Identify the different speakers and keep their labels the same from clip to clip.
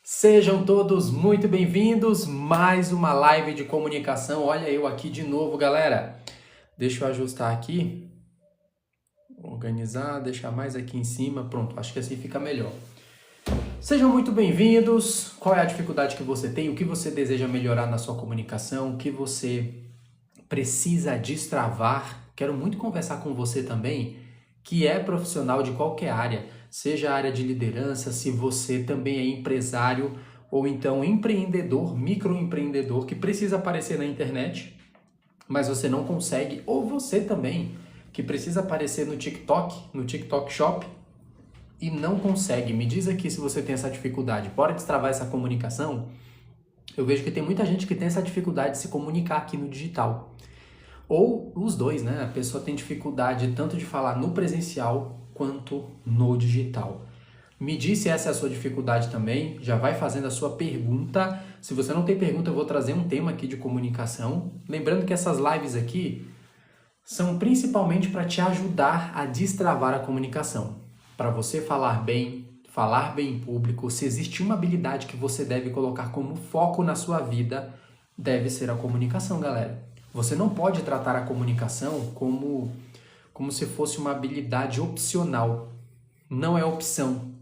Speaker 1: Sejam todos muito bem-vindos, mais uma live de comunicação. Olha eu aqui de novo, galera. Deixa eu ajustar aqui, organizar, deixar mais aqui em cima. Pronto, acho que assim fica melhor. Sejam muito bem-vindos. Qual é a dificuldade que você tem? O que você deseja melhorar na sua comunicação? O que você precisa destravar? Quero muito conversar com você também, que é profissional de qualquer área, seja a área de liderança, se você também é empresário ou então empreendedor, microempreendedor que precisa aparecer na internet, mas você não consegue, ou você também que precisa aparecer no TikTok Shop e não consegue. Me diz aqui se você tem essa dificuldade. Bora destravar essa comunicação? Eu vejo que tem muita gente que tem essa dificuldade de se comunicar aqui no digital. Ou os dois, né? A pessoa tem dificuldade tanto de falar no presencial quanto no digital. Me diz se essa é a sua dificuldade também, já vai fazendo a sua pergunta. Se você não tem pergunta, eu vou trazer um tema aqui de comunicação. Lembrando que essas lives aqui são principalmente para te ajudar a destravar a comunicação. Para você falar bem em público. Se existe uma habilidade que você deve colocar como foco na sua vida, deve ser a comunicação, galera. Você não pode tratar a comunicação como se fosse uma habilidade opcional. Não é opção.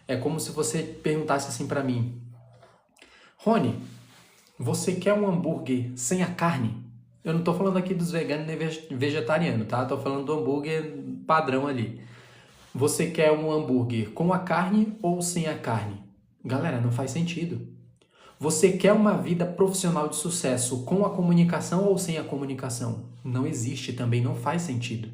Speaker 1: É como se você perguntasse assim para mim: Rony, você quer um hambúrguer sem a carne? Eu não estou falando aqui dos veganos nem vegetarianos, tá? Estou falando do hambúrguer padrão ali. Você quer um hambúrguer com a carne ou sem a carne? Galera, não faz sentido. Você quer uma vida profissional de sucesso com a comunicação ou sem a comunicação? Não existe, também não faz sentido.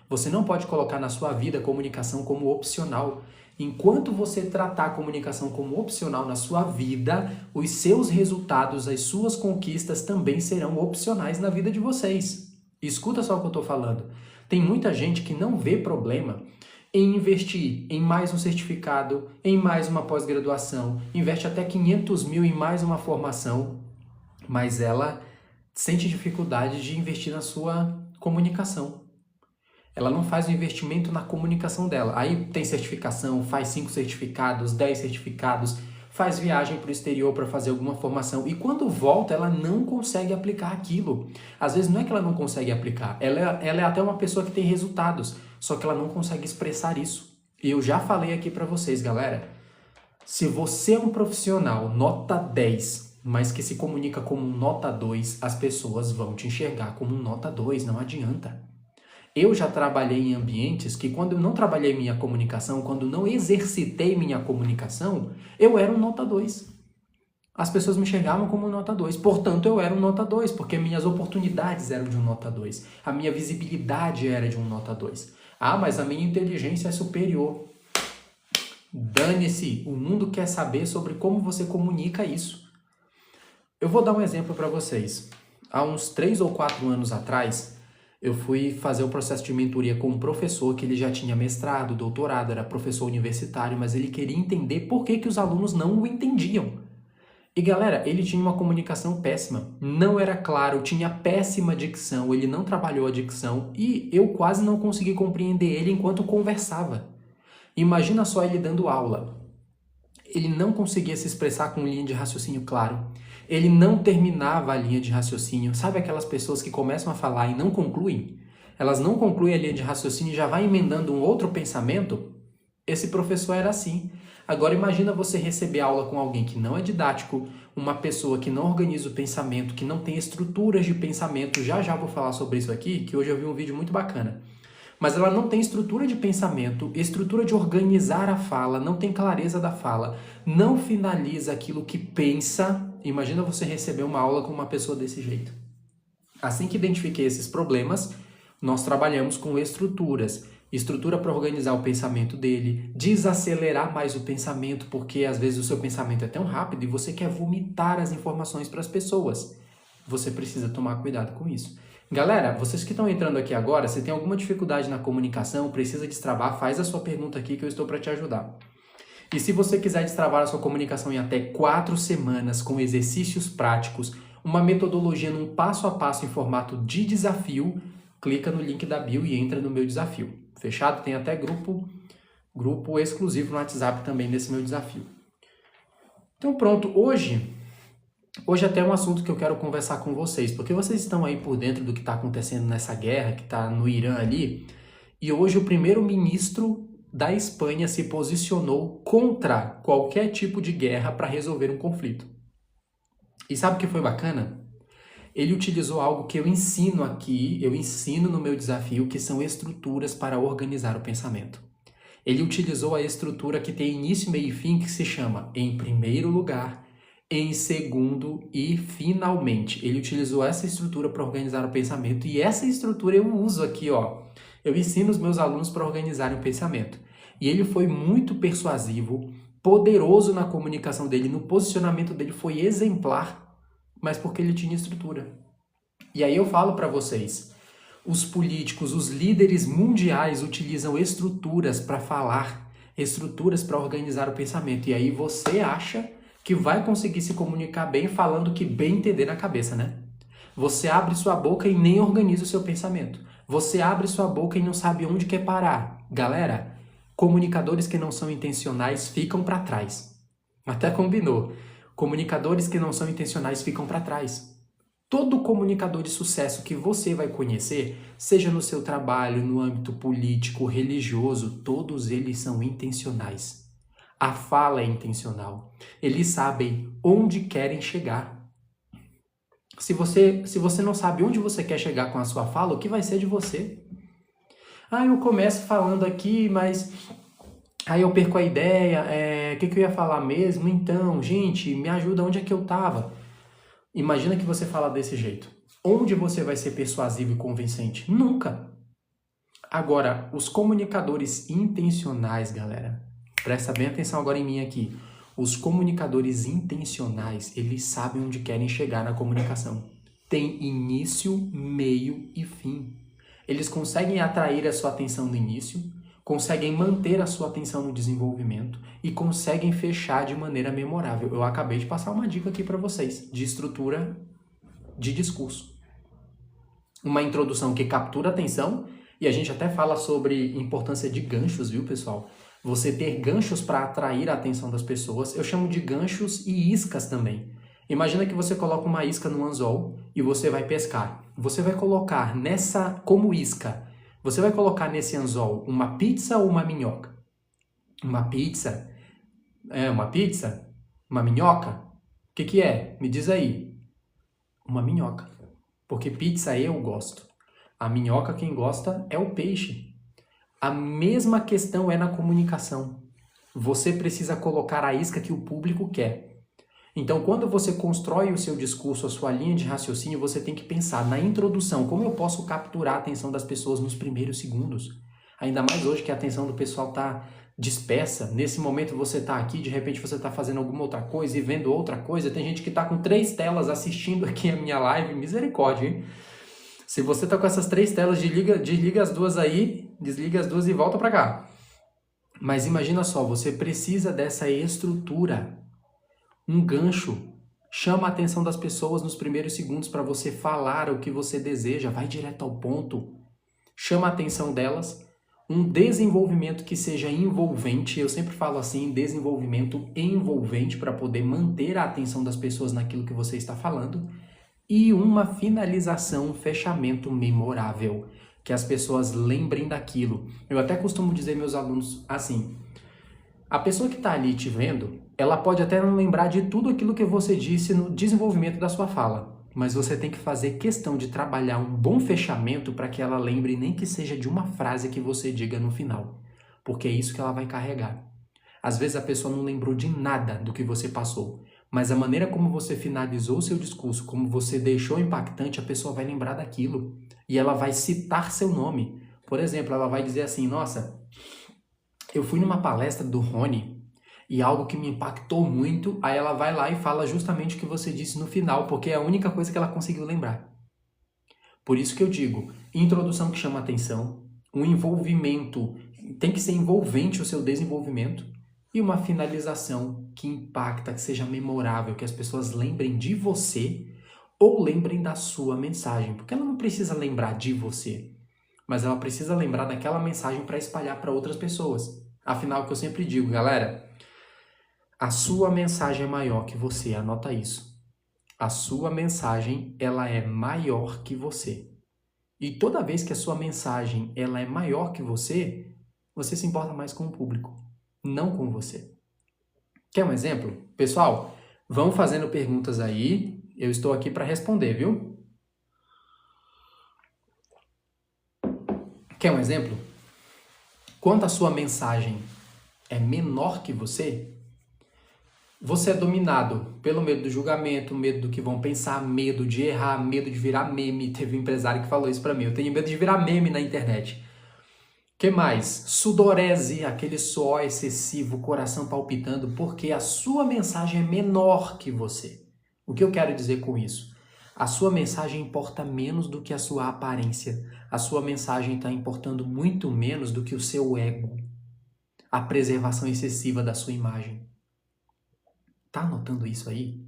Speaker 1: Você não pode colocar na sua vida a comunicação como opcional. Enquanto você tratar a comunicação como opcional na sua vida, os seus resultados, as suas conquistas também serão opcionais na vida de vocês. Escuta só o que eu estou falando. Tem muita gente que não vê problema em investir em mais um certificado, em mais uma pós-graduação, investe até 500 mil em mais uma formação, mas ela sente dificuldade de investir na sua comunicação. Ela não faz o investimento na comunicação dela. Aí tem certificação, faz 5 certificados, 10 certificados, faz viagem para o exterior para fazer alguma formação e quando volta ela não consegue aplicar aquilo. Às vezes não é que ela não consegue aplicar, ela é até uma pessoa que tem resultados, só que ela não consegue expressar isso. E eu já falei aqui para vocês, galera, se você é um profissional nota 10, mas que se comunica como um nota 2, as pessoas vão te enxergar como um nota 2, não adianta. Eu já trabalhei em ambientes que quando eu não trabalhei minha comunicação, quando não exercitei minha comunicação, eu era um nota 2. As pessoas me enxergavam como um nota 2, portanto eu era um nota 2, porque minhas oportunidades eram de um nota 2, a minha visibilidade era de um nota 2. Ah, mas a minha inteligência é superior. Dane-se, o mundo quer saber sobre como você comunica isso. Eu vou dar um exemplo para vocês. Há uns 3 ou 4 anos atrás, eu fui fazer o processo de mentoria com um professor que ele já tinha mestrado, doutorado, era professor universitário, mas ele queria entender por que os alunos não o entendiam. E galera, ele tinha uma comunicação péssima, não era claro, tinha péssima dicção, ele não trabalhou a dicção e eu quase não consegui compreender ele enquanto conversava. Imagina só ele dando aula. Ele não conseguia se expressar com linha de raciocínio claro. Ele não terminava a linha de raciocínio. Sabe aquelas pessoas que começam a falar e não concluem? Elas não concluem a linha de raciocínio e já vai emendando um outro pensamento? Esse professor era assim. Agora imagina você receber aula com alguém que não é didático, uma pessoa que não organiza o pensamento, que não tem estruturas de pensamento. Já vou falar sobre isso aqui, que hoje eu vi um vídeo muito bacana. Mas ela não tem estrutura de pensamento, estrutura de organizar a fala, não tem clareza da fala, não finaliza aquilo que pensa. Imagina você receber uma aula com uma pessoa desse jeito. Assim que identifiquei esses problemas, nós trabalhamos com estruturas. Estrutura para organizar o pensamento dele, desacelerar mais o pensamento, porque às vezes o seu pensamento é tão rápido e você quer vomitar as informações para as pessoas. Você precisa tomar cuidado com isso. Galera, vocês que estão entrando aqui agora, se tem alguma dificuldade na comunicação, precisa destravar, faz a sua pergunta aqui que eu estou para te ajudar. E se você quiser destravar a sua comunicação em até 4 semanas, com exercícios práticos, uma metodologia num passo a passo em formato de desafio, clica no link da bio e entra no meu desafio. Fechado? Tem até grupo exclusivo no WhatsApp também desse meu desafio. Então pronto, hoje até é um assunto que eu quero conversar com vocês, porque vocês estão aí por dentro do que está acontecendo nessa guerra que está no Irã ali, e hoje o primeiro-ministro da Espanha se posicionou contra qualquer tipo de guerra para resolver um conflito. E sabe o que foi bacana? Ele utilizou algo que eu ensino aqui, eu ensino no meu desafio, que são estruturas para organizar o pensamento. Ele utilizou a estrutura que tem início, meio e fim, que se chama em primeiro lugar, em segundo e finalmente. Ele utilizou essa estrutura para organizar o pensamento e essa estrutura eu uso aqui, ó. Eu ensino os meus alunos para organizarem o pensamento. E ele foi muito persuasivo, poderoso na comunicação dele, no posicionamento dele foi exemplar, mas porque ele tinha estrutura. E aí eu falo para vocês, os políticos, os líderes mundiais utilizam estruturas para falar, estruturas para organizar o pensamento. E aí você acha que vai conseguir se comunicar bem falando que bem entender na cabeça, né? Você abre sua boca e nem organiza o seu pensamento. Você abre sua boca e não sabe onde quer parar. Galera, comunicadores que não são intencionais ficam para trás. Até combinou. Comunicadores que não são intencionais ficam para trás. Todo comunicador de sucesso que você vai conhecer, seja no seu trabalho, no âmbito político, religioso, todos eles são intencionais. A fala é intencional. Eles sabem onde querem chegar. Se você não sabe onde você quer chegar com a sua fala, o que vai ser de você? Eu começo falando aqui, mas aí eu perco a ideia, o que eu ia falar mesmo? Então, gente, me ajuda, onde é que eu tava? Imagina que você fala desse jeito. Onde você vai ser persuasivo e convincente? Nunca. Agora, os comunicadores intencionais, galera, presta bem atenção agora em mim aqui. Os comunicadores intencionais, eles sabem onde querem chegar na comunicação. Tem início, meio e fim. Eles conseguem atrair a sua atenção no início, conseguem manter a sua atenção no desenvolvimento e conseguem fechar de maneira memorável. Eu acabei de passar uma dica aqui para vocês de estrutura de discurso. Uma introdução que captura a atenção e a gente até fala sobre importância de ganchos, viu, pessoal? Você ter ganchos para atrair a atenção das pessoas. Eu chamo de ganchos e iscas também. Imagina que você coloca uma isca no anzol e você vai pescar. Você vai colocar como isca, você vai colocar nesse anzol uma pizza ou uma minhoca? Uma pizza? Uma pizza? Uma minhoca? O que é? Me diz aí. Uma minhoca. Porque pizza eu gosto. A minhoca quem gosta é o peixe. A mesma questão é na comunicação. Você precisa colocar a isca que o público quer. Então, quando você constrói o seu discurso, a sua linha de raciocínio, você tem que pensar na introdução, como eu posso capturar a atenção das pessoas nos primeiros segundos. Ainda mais hoje que a atenção do pessoal está dispersa. Nesse momento você está aqui, de repente você está fazendo alguma outra coisa e vendo outra coisa. Tem gente que está com 3 telas assistindo aqui a minha live. Misericórdia, hein? Se você está com essas 3 telas, desliga as duas aí, desliga as duas e volta para cá. Mas imagina só, você precisa dessa estrutura. Um gancho chama a atenção das pessoas nos primeiros segundos para você falar o que você deseja, vai direto ao ponto. Chama a atenção delas. Um desenvolvimento que seja envolvente, eu sempre falo assim, desenvolvimento envolvente para poder manter a atenção das pessoas naquilo que você está falando. E uma finalização, um fechamento memorável, que as pessoas lembrem daquilo. Eu até costumo dizer meus alunos assim, a pessoa que está ali te vendo, ela pode até não lembrar de tudo aquilo que você disse no desenvolvimento da sua fala, mas você tem que fazer questão de trabalhar um bom fechamento para que ela lembre nem que seja de uma frase que você diga no final, porque é isso que ela vai carregar. Às vezes a pessoa não lembrou de nada do que você passou, mas a maneira como você finalizou o seu discurso, como você deixou impactante, a pessoa vai lembrar daquilo e ela vai citar seu nome. Por exemplo, ela vai dizer assim, nossa, eu fui numa palestra do Rony e algo que me impactou muito, aí ela vai lá e fala justamente o que você disse no final, porque é a única coisa que ela conseguiu lembrar. Por isso que eu digo, introdução que chama atenção, um envolvimento, tem que ser envolvente o seu desenvolvimento, e uma finalização que impacta, que seja memorável, que as pessoas lembrem de você ou lembrem da sua mensagem, porque ela não precisa lembrar de você, mas ela precisa lembrar daquela mensagem para espalhar para outras pessoas. Afinal, o que eu sempre digo, galera, A sua mensagem é maior que você, anota isso. A sua mensagem, ela é maior que você. E toda vez que a sua mensagem ela é maior que você se importa mais com o público, não com você. Quer um exemplo? Pessoal, vão fazendo perguntas aí, eu estou aqui para responder, viu? Quer um exemplo? Quando a sua mensagem é menor que você é dominado pelo medo do julgamento, medo do que vão pensar, medo de errar, medo de virar meme. Teve um empresário que falou isso pra mim. Eu tenho medo de virar meme na internet. Que mais? Sudorese, aquele suor excessivo, coração palpitando, porque a sua mensagem é menor que você. O que eu quero dizer com isso? A sua mensagem importa menos do que a sua aparência. A sua mensagem está importando muito menos do que o seu ego. A preservação excessiva da sua imagem. Tá anotando isso aí?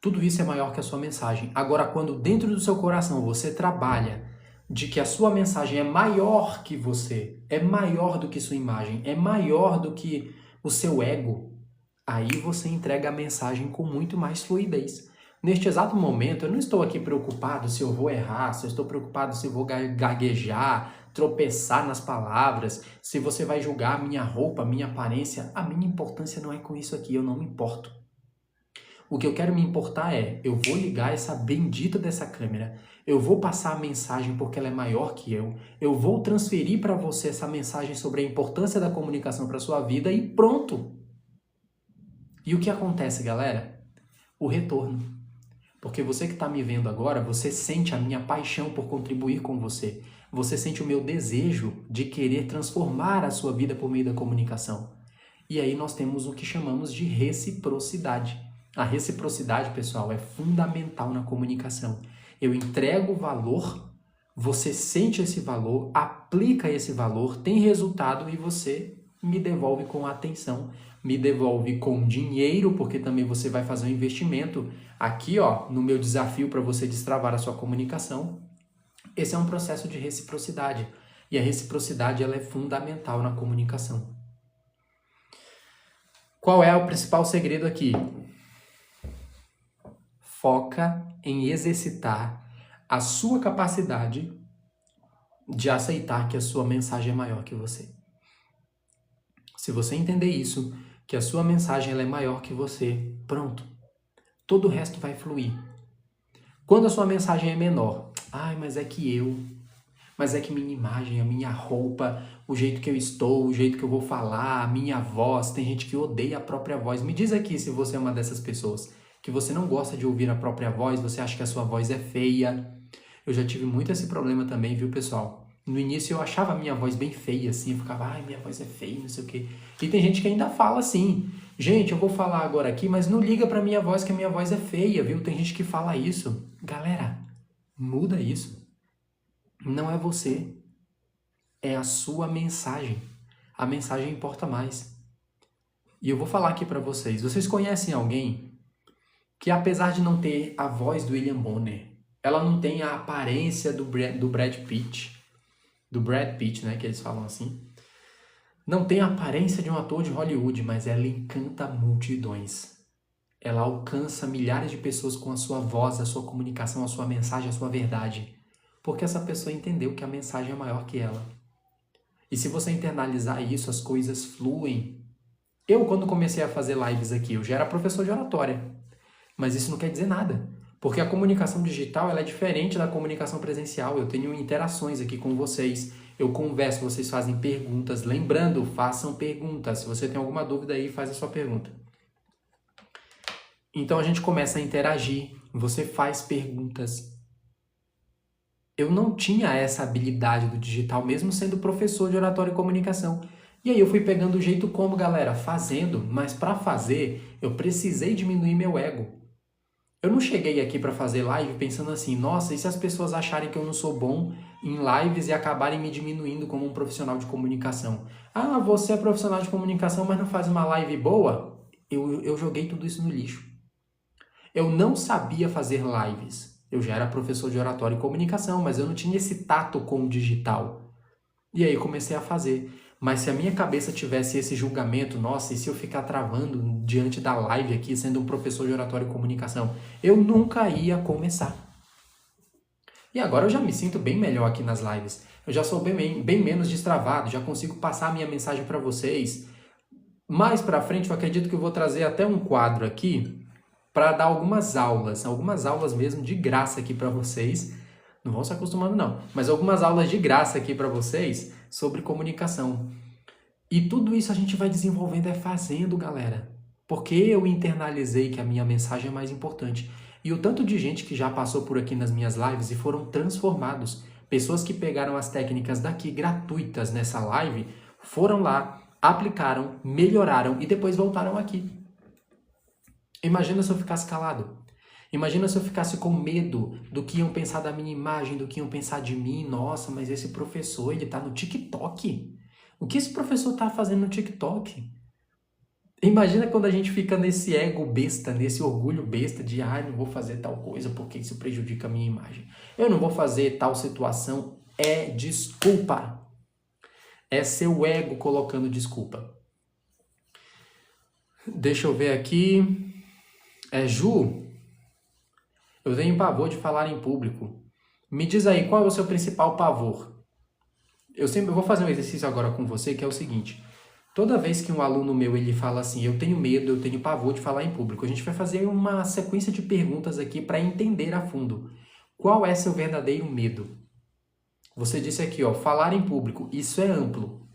Speaker 1: Tudo isso é maior que a sua mensagem. Agora, quando dentro do seu coração você trabalha de que a sua mensagem é maior que você, é maior do que sua imagem, é maior do que o seu ego, aí você entrega a mensagem com muito mais fluidez. Neste exato momento, eu não estou aqui preocupado se eu vou errar, se eu estou preocupado se eu vou gaguejar, tropeçar nas palavras, se você vai julgar a minha roupa, a minha aparência. A minha importância não é com isso aqui, eu não me importo. O que eu quero me importar é, eu vou ligar essa bendita dessa câmera, eu vou passar a mensagem porque ela é maior que eu vou transferir para você essa mensagem sobre a importância da comunicação para sua vida e pronto. E o que acontece, galera? O retorno. Porque você que está me vendo agora, você sente a minha paixão por contribuir com você. Você sente o meu desejo de querer transformar a sua vida por meio da comunicação. E aí nós temos o que chamamos de reciprocidade. A reciprocidade, pessoal, é fundamental na comunicação. Eu entrego valor, você sente esse valor, aplica esse valor, tem resultado e você me devolve com atenção, me devolve com dinheiro, porque também você vai fazer um investimento aqui, ó, no meu desafio para você destravar a sua comunicação. Esse é um processo de reciprocidade. E a reciprocidade ela é fundamental na comunicação. Qual é o principal segredo aqui? Foca em exercitar a sua capacidade de aceitar que a sua mensagem é maior que você. Se você entender isso, que a sua mensagem ela é maior que você, pronto. Todo o resto vai fluir. Quando a sua mensagem é menor, mas é que mas é que minha imagem, a minha roupa, o jeito que eu estou, o jeito que eu vou falar, a minha voz, tem gente que odeia a própria voz. Me diz aqui se você é uma dessas pessoas, que você não gosta de ouvir a própria voz, você acha que a sua voz é feia. Eu já tive muito esse problema também, viu, pessoal? No início eu achava a minha voz bem feia, assim, eu ficava, minha voz é feia, não sei o quê. E tem gente que ainda fala assim, gente, eu vou falar agora aqui, mas não liga pra minha voz que a minha voz é feia, viu? Tem gente que fala isso. Galera, muda isso. Não é você, é a sua mensagem. A mensagem importa mais. E eu vou falar aqui pra vocês, vocês conhecem alguém que apesar de não ter a voz do William Bonner, ela não tem a aparência do Brad Pitt, né, que eles falam assim, não tem a aparência de um ator de Hollywood, mas ela encanta multidões. Ela alcança milhares de pessoas com a sua voz, a sua comunicação, a sua mensagem, a sua verdade. Porque essa pessoa entendeu que a mensagem é maior que ela. E se você internalizar isso, as coisas fluem. Eu, quando comecei a fazer lives aqui, eu já era professor de oratória. Mas isso não quer dizer nada. Porque a comunicação digital ela é diferente da comunicação presencial. Eu tenho interações aqui com vocês. Eu converso, vocês fazem perguntas. Lembrando, façam perguntas. Se você tem alguma dúvida aí, faz a sua pergunta. Então a gente começa a interagir. Você faz perguntas. Eu não tinha essa habilidade do digital, mesmo sendo professor de oratória e comunicação. E aí eu fui pegando o jeito como, galera, fazendo. Mas para fazer, eu precisei diminuir meu ego. Eu não cheguei aqui para fazer live pensando assim, nossa, e se as pessoas acharem que eu não sou bom em lives e acabarem me diminuindo como um profissional de comunicação? Você é profissional de comunicação, mas não faz uma live boa? Eu joguei tudo isso no lixo. Eu não sabia fazer lives. Eu já era professor de oratória e comunicação, mas eu não tinha esse tato com o digital. E aí comecei a fazer. Mas se a minha cabeça tivesse esse julgamento, nossa, e se eu ficar travando diante da live aqui, sendo um professor de oratória e comunicação, eu nunca ia começar. E agora eu já me sinto bem melhor aqui nas lives. Eu já sou bem menos destravado, já consigo passar a minha mensagem para vocês. Mais para frente eu acredito que eu vou trazer até um quadro aqui para dar algumas aulas mesmo de graça aqui para vocês. Não vão se acostumando não, mas algumas aulas de graça aqui para vocês sobre comunicação. E tudo isso a gente vai desenvolvendo fazendo, galera. Porque eu internalizei que a minha mensagem é mais importante. E o tanto de gente que já passou por aqui nas minhas lives e foram transformados. Pessoas que pegaram as técnicas daqui gratuitas nessa live, foram lá, aplicaram, melhoraram e depois voltaram aqui. Imagina se eu ficasse calado. Imagina se eu ficasse com medo do que iam pensar da minha imagem, do que iam pensar de mim. Nossa, mas esse professor, ele tá no TikTok. O que esse professor tá fazendo no TikTok? Imagina quando a gente fica nesse ego besta, nesse orgulho besta de não vou fazer tal coisa porque isso prejudica a minha imagem. Eu não vou fazer tal situação. É desculpa. É seu ego colocando desculpa. Deixa eu ver aqui. Ju, eu tenho pavor de falar em público. Me diz aí, qual é o seu principal pavor? Eu vou fazer um exercício agora com você, que é o seguinte. Toda vez que um aluno meu ele fala assim, eu tenho medo, eu tenho pavor de falar em público, a gente vai fazer uma sequência de perguntas aqui para entender a fundo. Qual é seu verdadeiro medo? Você disse aqui, falar em público, isso é amplo.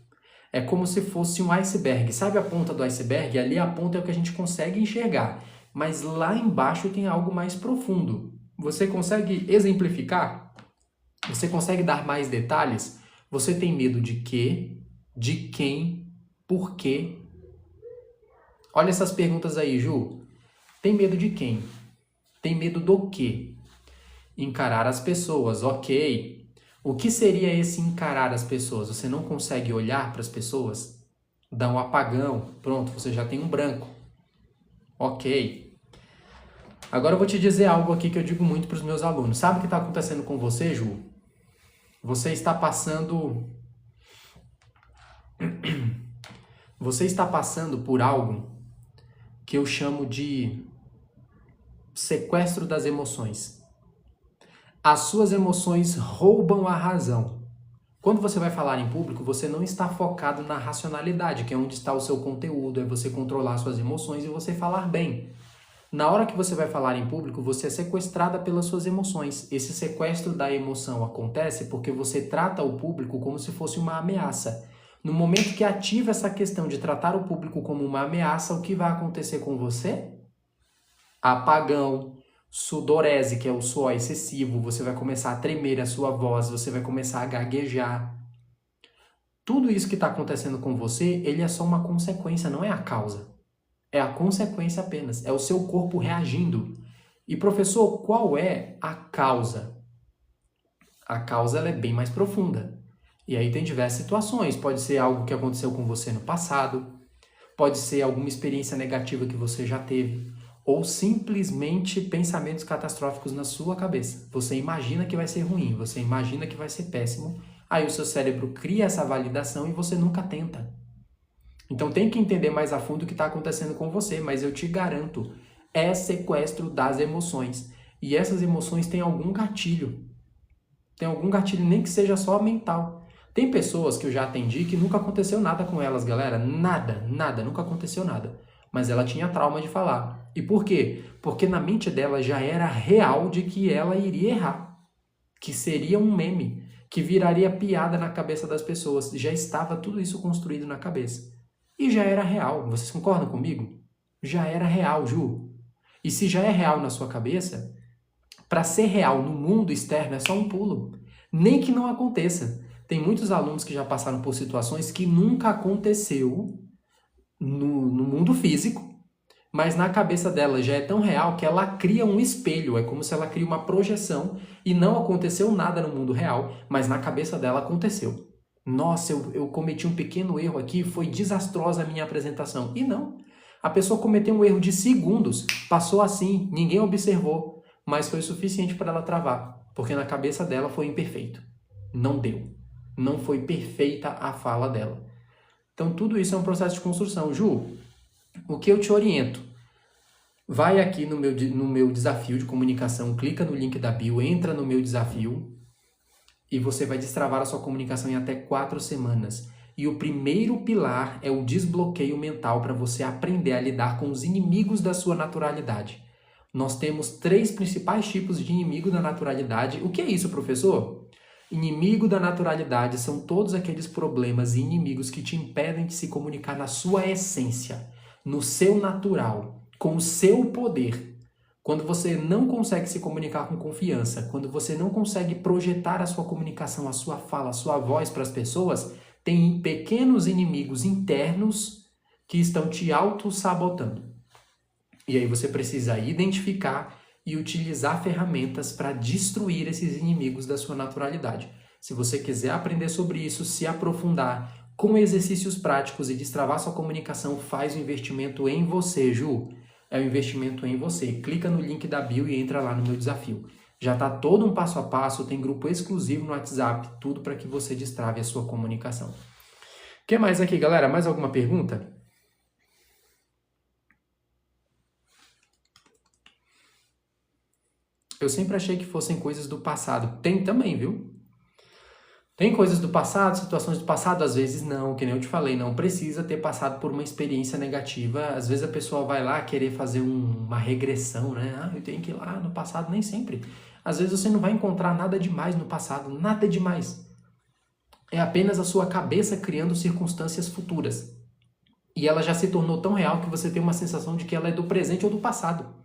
Speaker 1: É como se fosse um iceberg. Sabe a ponta do iceberg? Ali a ponta é o que a gente consegue enxergar. Mas lá embaixo tem algo mais profundo. Você consegue exemplificar? Você consegue dar mais detalhes? Você tem medo de quê? De quem? Por quê? Olha essas perguntas aí, Ju. Tem medo de quem? Tem medo do quê? Encarar as pessoas, ok. O que seria esse encarar as pessoas? Você não consegue olhar para as pessoas? Dá um apagão. Pronto, você já tem um branco. Ok. Agora eu vou te dizer algo aqui que eu digo muito para os meus alunos. Sabe o que está acontecendo com você, Ju? Você está passando por algo que eu chamo de sequestro das emoções. As suas emoções roubam a razão. Quando você vai falar em público, você não está focado na racionalidade, que é onde está o seu conteúdo, é você controlar suas emoções e você falar bem. Na hora que você vai falar em público, você é sequestrada pelas suas emoções. Esse sequestro da emoção acontece porque você trata o público como se fosse uma ameaça. No momento que ativa essa questão de tratar o público como uma ameaça, o que vai acontecer com você? Apagão, sudorese, que é o suor excessivo, você vai começar a tremer a sua voz, você vai começar a gaguejar. Tudo isso que está acontecendo com você, ele é só uma consequência, não é a causa. É a consequência apenas, é o seu corpo reagindo. E professor, qual é a causa? A causa ela é bem mais profunda. E aí tem diversas situações, pode ser algo que aconteceu com você no passado, pode ser alguma experiência negativa que você já teve, ou simplesmente pensamentos catastróficos na sua cabeça. Você imagina que vai ser ruim, você imagina que vai ser péssimo, aí o seu cérebro cria essa validação e você nunca tenta. Então tem que entender mais a fundo o que está acontecendo com você, mas eu te garanto, é sequestro das emoções. E essas emoções têm algum gatilho. Tem algum gatilho, nem que seja só mental. Tem pessoas que eu já atendi que nunca aconteceu nada com elas, galera. Nada, nunca aconteceu nada. Mas ela tinha trauma de falar. E por quê? Porque na mente dela já era real de que ela iria errar. Que seria um meme, que viraria piada na cabeça das pessoas. Já estava tudo isso construído na cabeça. E já era real. Vocês concordam comigo? Já era real, Ju. E se já é real na sua cabeça, para ser real no mundo externo é só um pulo. Nem que não aconteça. Tem muitos alunos que já passaram por situações que nunca aconteceu no mundo físico, mas na cabeça dela já é tão real que ela cria um espelho. É como se ela cria uma projeção e não aconteceu nada no mundo real, mas na cabeça dela aconteceu. Nossa, eu cometi um pequeno erro aqui, foi desastrosa a minha apresentação. E não. A pessoa cometeu um erro de segundos, passou assim, ninguém observou, mas foi suficiente para ela travar, porque na cabeça dela foi imperfeito. Não deu. Não foi perfeita a fala dela. Então, tudo isso é um processo de construção. Ju, o que eu te oriento? Vai aqui no meu desafio de comunicação, clica no link da bio, entra no meu desafio e você vai destravar a sua comunicação em até 4 semanas. E o primeiro pilar é o desbloqueio mental para você aprender a lidar com os inimigos da sua naturalidade. Nós temos 3 principais tipos de inimigo da naturalidade. O que é isso, professor? Inimigo da naturalidade são todos aqueles problemas e inimigos que te impedem de se comunicar na sua essência, no seu natural, com o seu poder. Quando você não consegue se comunicar com confiança, quando você não consegue projetar a sua comunicação, a sua fala, a sua voz para as pessoas, tem pequenos inimigos internos que estão te auto-sabotando. E aí você precisa identificar e utilizar ferramentas para destruir esses inimigos da sua naturalidade. Se você quiser aprender sobre isso, se aprofundar com exercícios práticos e destravar sua comunicação, faz um investimento em você, Ju. É um investimento em você. Clica no link da bio e entra lá no meu desafio. Já está todo um passo a passo, tem grupo exclusivo no WhatsApp, tudo para que você destrave a sua comunicação. O que mais aqui, galera? Mais alguma pergunta? Eu sempre achei que fossem coisas do passado. Tem também, viu? Tem coisas do passado, situações do passado, às vezes não, que nem eu te falei, não precisa ter passado por uma experiência negativa. Às vezes a pessoa vai lá querer fazer uma regressão, né? Ah, eu tenho que ir lá no passado, nem sempre. Às vezes você não vai encontrar nada demais no passado, nada demais. É apenas a sua cabeça criando circunstâncias futuras. E ela já se tornou tão real que você tem uma sensação de que ela é do presente ou do passado.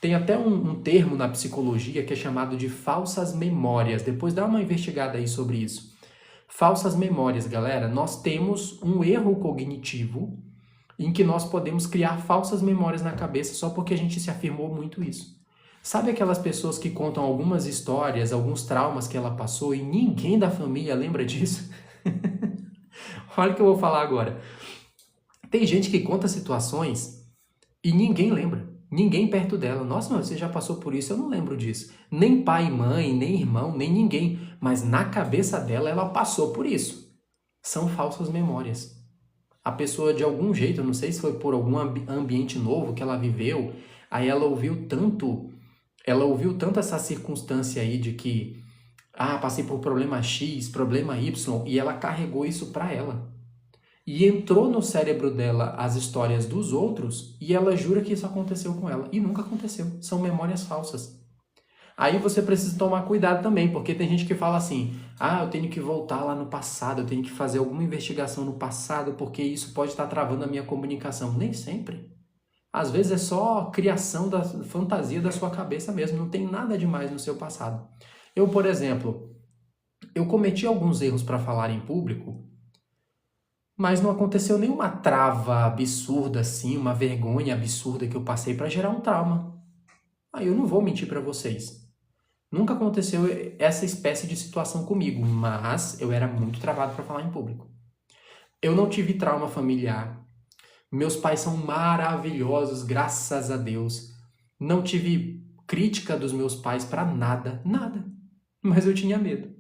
Speaker 1: Tem até um termo na psicologia que é chamado de falsas memórias. Depois dá uma investigada aí sobre isso. Falsas memórias, galera. Nós temos um erro cognitivo em que nós podemos criar falsas memórias na cabeça só porque a gente se afirmou muito isso. Sabe aquelas pessoas que contam algumas histórias, alguns traumas que ela passou e ninguém da família lembra disso? Olha o que eu vou falar agora. Tem gente que conta situações e ninguém lembra. Ninguém perto dela. Nossa, mas você já passou por isso? Eu não lembro disso. Nem pai, mãe, nem irmão, nem ninguém. Mas na cabeça dela, ela passou por isso. São falsas memórias. A pessoa, de algum jeito, eu não sei se foi por algum ambiente novo que ela viveu, aí ela ouviu tanto essa circunstância aí de que, passei por problema X, problema Y, e ela carregou isso pra ela. E entrou no cérebro dela as histórias dos outros e ela jura que isso aconteceu com ela. E nunca aconteceu. São memórias falsas. Aí você precisa tomar cuidado também, porque tem gente que fala assim, eu tenho que voltar lá no passado, eu tenho que fazer alguma investigação no passado, porque isso pode estar travando a minha comunicação. Nem sempre. Às vezes é só criação da fantasia da sua cabeça mesmo, não tem nada demais no seu passado. Eu, por exemplo, eu cometi alguns erros para falar em público, mas não aconteceu nenhuma trava absurda assim, uma vergonha absurda que eu passei para gerar um trauma. Aí eu não vou mentir para vocês. Nunca aconteceu essa espécie de situação comigo, mas eu era muito travado para falar em público. Eu não tive trauma familiar. Meus pais são maravilhosos, graças a Deus. Não tive crítica dos meus pais para nada, nada. Mas eu tinha medo.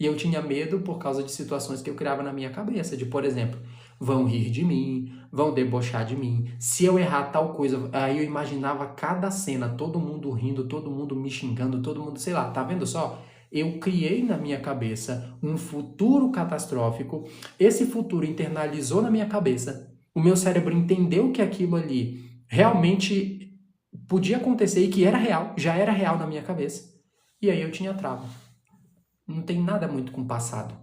Speaker 1: E eu tinha medo por causa de situações que eu criava na minha cabeça, de, por exemplo, vão rir de mim, vão debochar de mim, se eu errar tal coisa, aí eu imaginava cada cena, todo mundo rindo, todo mundo me xingando, todo mundo, sei lá, tá vendo só? Eu criei na minha cabeça um futuro catastrófico, esse futuro internalizou na minha cabeça, o meu cérebro entendeu que aquilo ali realmente podia acontecer e que era real, já era real na minha cabeça, e aí eu tinha trava. Não tem nada muito com o passado.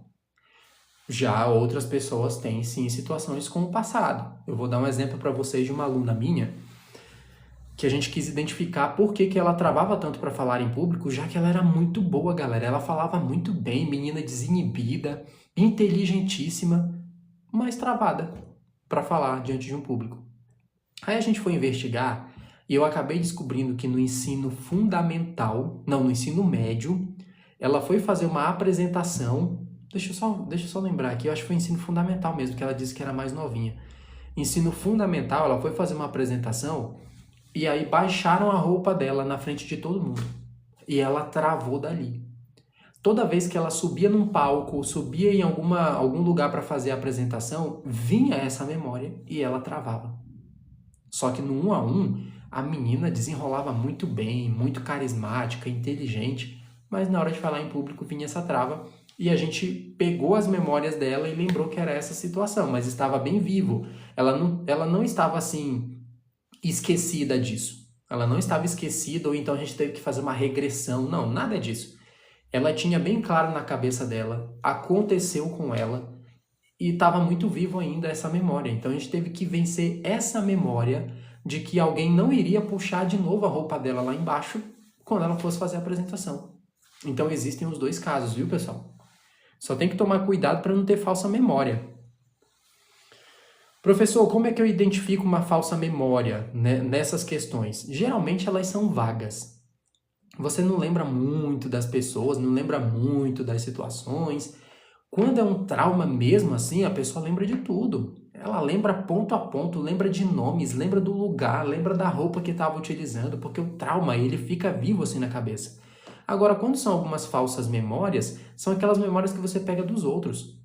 Speaker 1: Já outras pessoas têm, sim, situações com o passado. Eu vou dar um exemplo para vocês de uma aluna minha que a gente quis identificar por que ela travava tanto para falar em público, já que ela era muito boa, galera. Ela falava muito bem, menina desinibida, inteligentíssima, mas travada para falar diante de um público. Aí a gente foi investigar e eu acabei descobrindo que no ensino fundamental, não, no ensino médio, ela foi fazer uma apresentação, deixa eu só lembrar aqui, eu acho que foi ensino fundamental mesmo, que ela disse que era mais novinha. Ensino fundamental, ela foi fazer uma apresentação e aí baixaram a roupa dela na frente de todo mundo. E ela travou dali. toda vez que ela subia num palco, subia em algum lugar para fazer a apresentação, vinha essa memória e ela travava. Só que no 1 a 1, a menina desenrolava muito bem, muito carismática, inteligente, mas na hora de falar em público vinha essa trava e a gente pegou as memórias dela e lembrou que era essa situação, mas estava bem vivo. Ela não estava assim esquecida disso. Ela não estava esquecida ou então a gente teve que fazer uma regressão. Não, nada disso. Ela tinha bem claro na cabeça dela, aconteceu com ela e estava muito vivo ainda essa memória. Então a gente teve que vencer essa memória de que alguém não iria puxar de novo a roupa dela lá embaixo quando ela fosse fazer a apresentação. Então existem os dois casos, viu, pessoal? Só tem que tomar cuidado para não ter falsa memória. Professor, como é que eu identifico uma falsa memória, né, nessas questões? Geralmente elas são vagas. Você não lembra muito das pessoas, não lembra muito das situações. Quando é um trauma mesmo assim, a pessoa lembra de tudo. Ela lembra ponto a ponto, lembra de nomes, lembra do lugar, lembra da roupa que estava utilizando, porque o trauma, ele fica vivo assim na cabeça. Agora, quando são algumas falsas memórias, são aquelas memórias que você pega dos outros.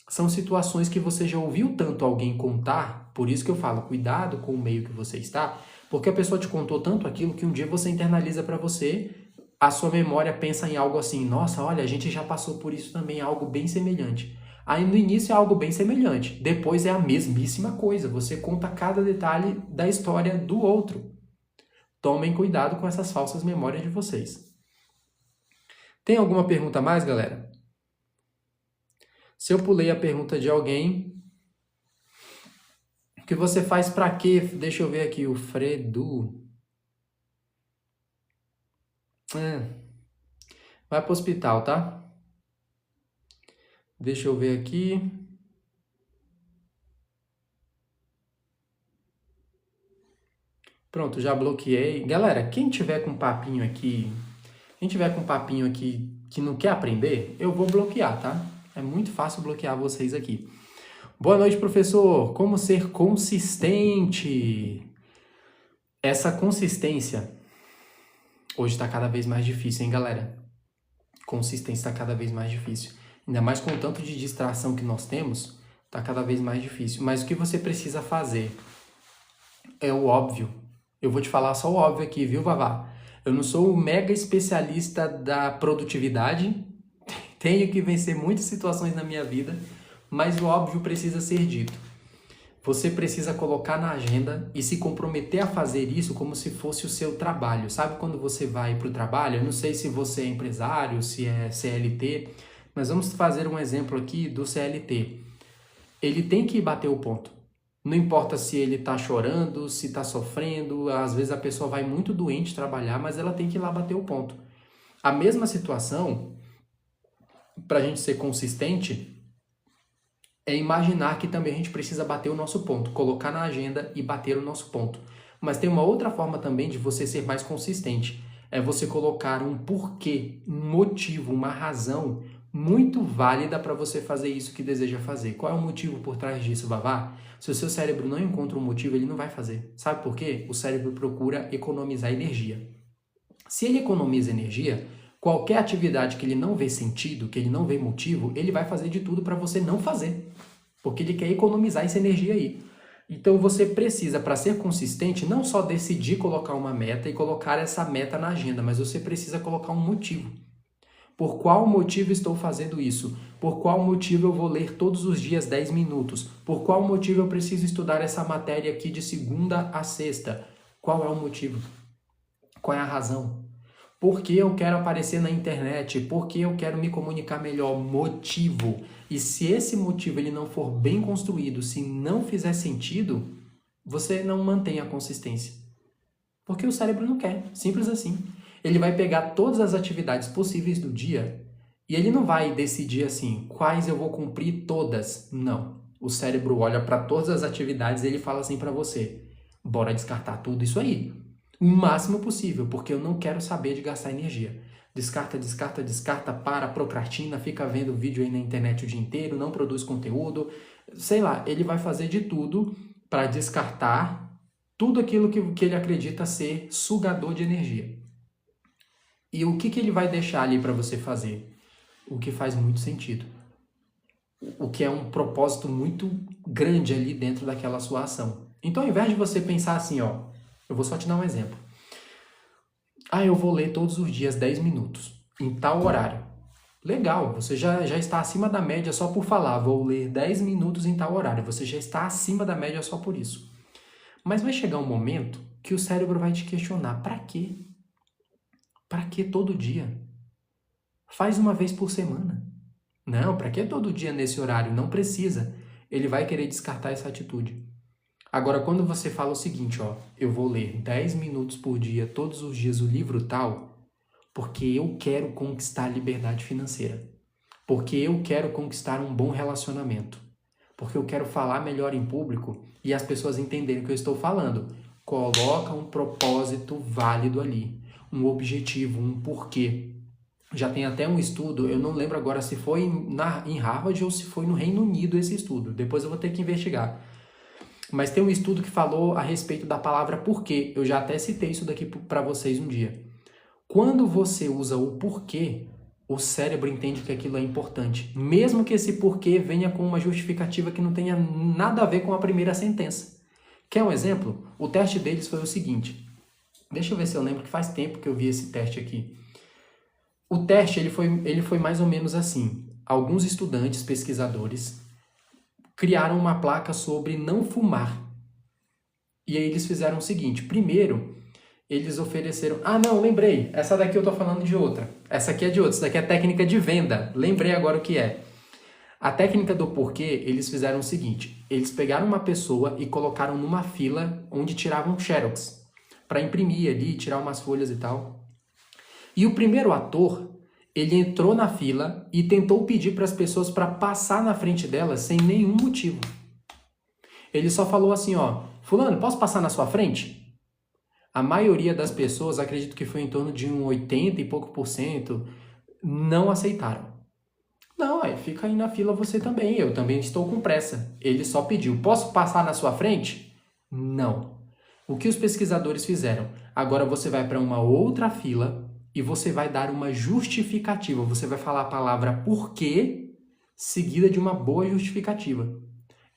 Speaker 1: São situações que você já ouviu tanto alguém contar, por isso que eu falo, cuidado com o meio que você está, porque a pessoa te contou tanto aquilo que um dia você internaliza para você, a sua memória pensa em algo assim, nossa, olha, a gente já passou por isso também, algo bem semelhante. Aí no início é algo bem semelhante, depois é a mesmíssima coisa, você conta cada detalhe da história do outro. Tomem cuidado com essas falsas memórias de vocês. Tem alguma pergunta a mais, galera? Se eu pulei a pergunta de alguém, o que você faz pra quê? Deixa eu ver aqui, o Fredu. Vai pro hospital, tá? Deixa eu ver aqui. Pronto, já bloqueei. Galera, quem tiver com papinho aqui, que não quer aprender, eu vou bloquear, tá? É muito fácil bloquear vocês aqui. Boa noite, professor. Como ser consistente? Essa consistência hoje está cada vez mais difícil, hein, galera? Consistência está cada vez mais difícil. Ainda mais com o tanto de distração que nós temos, está cada vez mais difícil. Mas o que você precisa fazer é o óbvio. Eu vou te falar só o óbvio aqui, viu, Vavá? Eu não sou o mega especialista da produtividade, tenho que vencer muitas situações na minha vida, mas o óbvio precisa ser dito. Você precisa colocar na agenda e se comprometer a fazer isso como se fosse o seu trabalho. Sabe quando você vai para o trabalho? Eu não sei se você é empresário, se é CLT, mas vamos fazer um exemplo aqui do CLT. Ele tem que bater o ponto. Não importa se ele está chorando, se está sofrendo, às vezes a pessoa vai muito doente trabalhar, mas ela tem que ir lá bater o ponto. A mesma situação, para a gente ser consistente, é imaginar que também a gente precisa bater o nosso ponto, colocar na agenda e bater o nosso ponto. Mas tem uma outra forma também de você ser mais consistente, é você colocar um porquê, um motivo, uma razão muito válida para você fazer isso que deseja fazer. Qual é o motivo por trás disso, Vavá? Se o seu cérebro não encontra um motivo, ele não vai fazer. Sabe por quê? O cérebro procura economizar energia. Se ele economiza energia, qualquer atividade que ele não vê sentido, que ele não vê motivo, ele vai fazer de tudo para você não fazer. Porque ele quer economizar essa energia aí. Então você precisa, para ser consistente, não só decidir colocar uma meta e colocar essa meta na agenda, mas você precisa colocar um motivo. Por qual motivo estou fazendo isso? Por qual motivo eu vou ler todos os dias 10 minutos? Por qual motivo eu preciso estudar essa matéria aqui de segunda a sexta? Qual é o motivo? Qual é a razão? Por que eu quero aparecer na internet? Por que eu quero me comunicar melhor? Motivo. E se esse motivo ele não for bem construído, se não fizer sentido, você não mantém a consistência. Porque o cérebro não quer, simples assim. Ele vai pegar todas as atividades possíveis do dia e ele não vai decidir assim, quais eu vou cumprir todas. Não. O cérebro olha para todas as atividades e ele fala assim para você, bora descartar tudo isso aí. O máximo possível, porque eu não quero saber de gastar energia. Descarta, descarta, descarta, procrastina, fica vendo vídeo aí na internet o dia inteiro, não produz conteúdo. Sei lá, ele vai fazer de tudo para descartar tudo aquilo que ele acredita ser sugador de energia. E o que ele vai deixar ali para você fazer? o que faz muito sentido. O que é um propósito muito grande ali dentro daquela sua ação. Então, ao invés de você pensar assim, ó, eu vou só te dar um exemplo. Eu vou ler todos os dias 10 minutos, em tal horário. Legal, você já está acima da média só por falar, vou ler 10 minutos em tal horário. Você já está acima da média só por isso. Mas vai chegar um momento que o cérebro vai te questionar, para quê? Para que todo dia? Faz uma vez por semana. Não, para que todo dia nesse horário? Não precisa. Ele vai querer descartar essa atitude. Agora, quando você fala o seguinte, ó, eu vou ler 10 minutos por dia, todos os dias, o livro tal, porque eu quero conquistar a liberdade financeira. Porque eu quero conquistar um bom relacionamento. Porque eu quero falar melhor em público e as pessoas entenderem o que eu estou falando. Coloca um propósito válido ali, um objetivo, um porquê. Já tem até um estudo, eu não lembro agora se foi em Harvard ou se foi no Reino Unido esse estudo. Depois eu vou ter que investigar. Mas tem um estudo que falou a respeito da palavra porquê. Eu já até citei isso daqui para vocês um dia. Quando você usa o porquê, o cérebro entende que aquilo é importante. Mesmo que esse porquê venha com uma justificativa que não tenha nada a ver com a primeira sentença. Quer um exemplo? O teste deles foi o seguinte. Deixa eu ver se eu lembro que faz tempo que eu vi esse teste aqui. O teste ele foi mais ou menos assim. Alguns estudantes, pesquisadores, criaram uma placa sobre não fumar. E aí eles fizeram o seguinte. Primeiro, eles ofereceram... não, lembrei. Essa daqui eu tô falando de outra. Essa aqui é de outra. Essa daqui é a técnica de venda. Lembrei agora o que é. A técnica do porquê, eles fizeram o seguinte. Eles pegaram uma pessoa e colocaram numa fila onde tiravam xerox. Para imprimir ali, tirar umas folhas e tal. E o primeiro ator, ele entrou na fila e tentou pedir para as pessoas para passar na frente dela sem nenhum motivo. Ele só falou assim, ó, fulano, posso passar na sua frente? A maioria das pessoas, acredito que foi em torno de um 80 e pouco por cento, não aceitaram. Não, fica aí na fila você também, eu também estou com pressa. Ele só pediu, posso passar na sua frente? Não. O que os pesquisadores fizeram? Agora você vai para uma outra fila e você vai dar uma justificativa. Você vai falar a palavra porquê seguida de uma boa justificativa.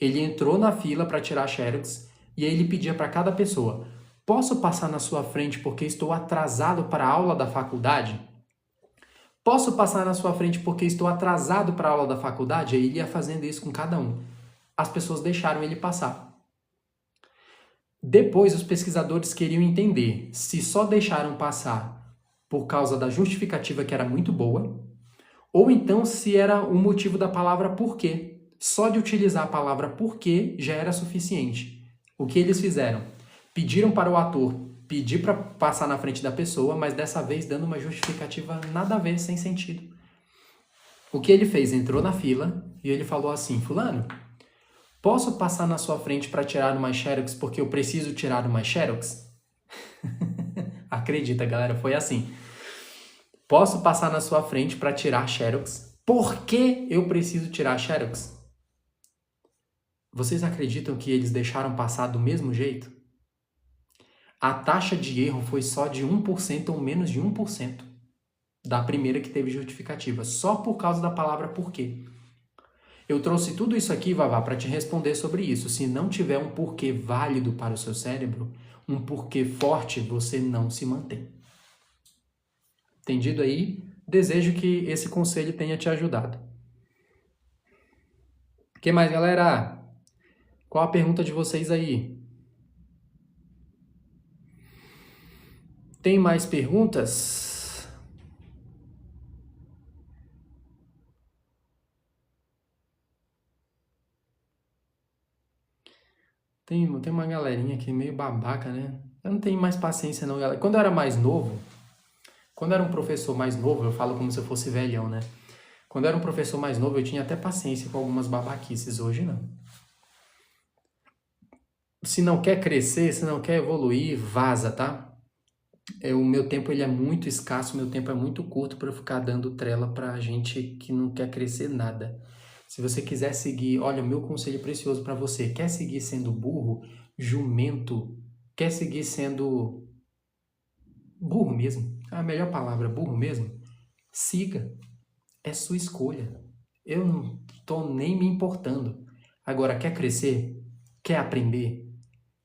Speaker 1: Ele entrou na fila para tirar xerox e aí ele pedia para cada pessoa, posso passar na sua frente porque estou atrasado para a aula da faculdade? Posso passar na sua frente porque estou atrasado para a aula da faculdade? Aí ele ia fazendo isso com cada um. As pessoas deixaram ele passar. Depois, os pesquisadores queriam entender se só deixaram passar por causa da justificativa que era muito boa, ou então se era o motivo da palavra porquê. Só de utilizar a palavra porquê já era suficiente. O que eles fizeram? Pediram para o ator pedir para passar na frente da pessoa, mas dessa vez dando uma justificativa nada a ver, sem sentido. O que ele fez? Entrou na fila e ele falou assim, fulano, posso passar na sua frente para tirar uma xerox porque eu preciso tirar uma xerox? Acredita, galera, foi assim. Posso passar na sua frente para tirar xerox? Por que eu preciso tirar xerox? Vocês acreditam que eles deixaram passar do mesmo jeito? A taxa de erro foi só de 1% ou menos de 1% da primeira que teve justificativa, só por causa da palavra porquê. Eu trouxe tudo isso aqui, Vavá, para te responder sobre isso. Se não tiver um porquê válido para o seu cérebro, um porquê forte, você não se mantém. Entendido aí? Desejo que esse conselho tenha te ajudado. O que mais, galera? Qual a pergunta de vocês aí? Tem mais perguntas? Tem uma galerinha aqui meio babaca, né? Eu não tenho mais paciência não, galera. Quando eu era mais novo, quando eu era um professor mais novo, eu falo como se eu fosse velhão, né? Quando eu era um professor mais novo, eu tinha até paciência com algumas babaquices. Hoje não. Se não quer crescer, se não quer evoluir, vaza, tá? O meu tempo ele é muito escasso, meu tempo é muito curto para eu ficar dando trela pra gente que não quer crescer nada. Se você quiser seguir, olha, meu conselho precioso para você, quer seguir sendo burro, jumento, quer seguir sendo burro mesmo, a melhor palavra, burro mesmo, siga. É sua escolha. Eu não tô nem me importando. Agora, quer crescer? Quer aprender?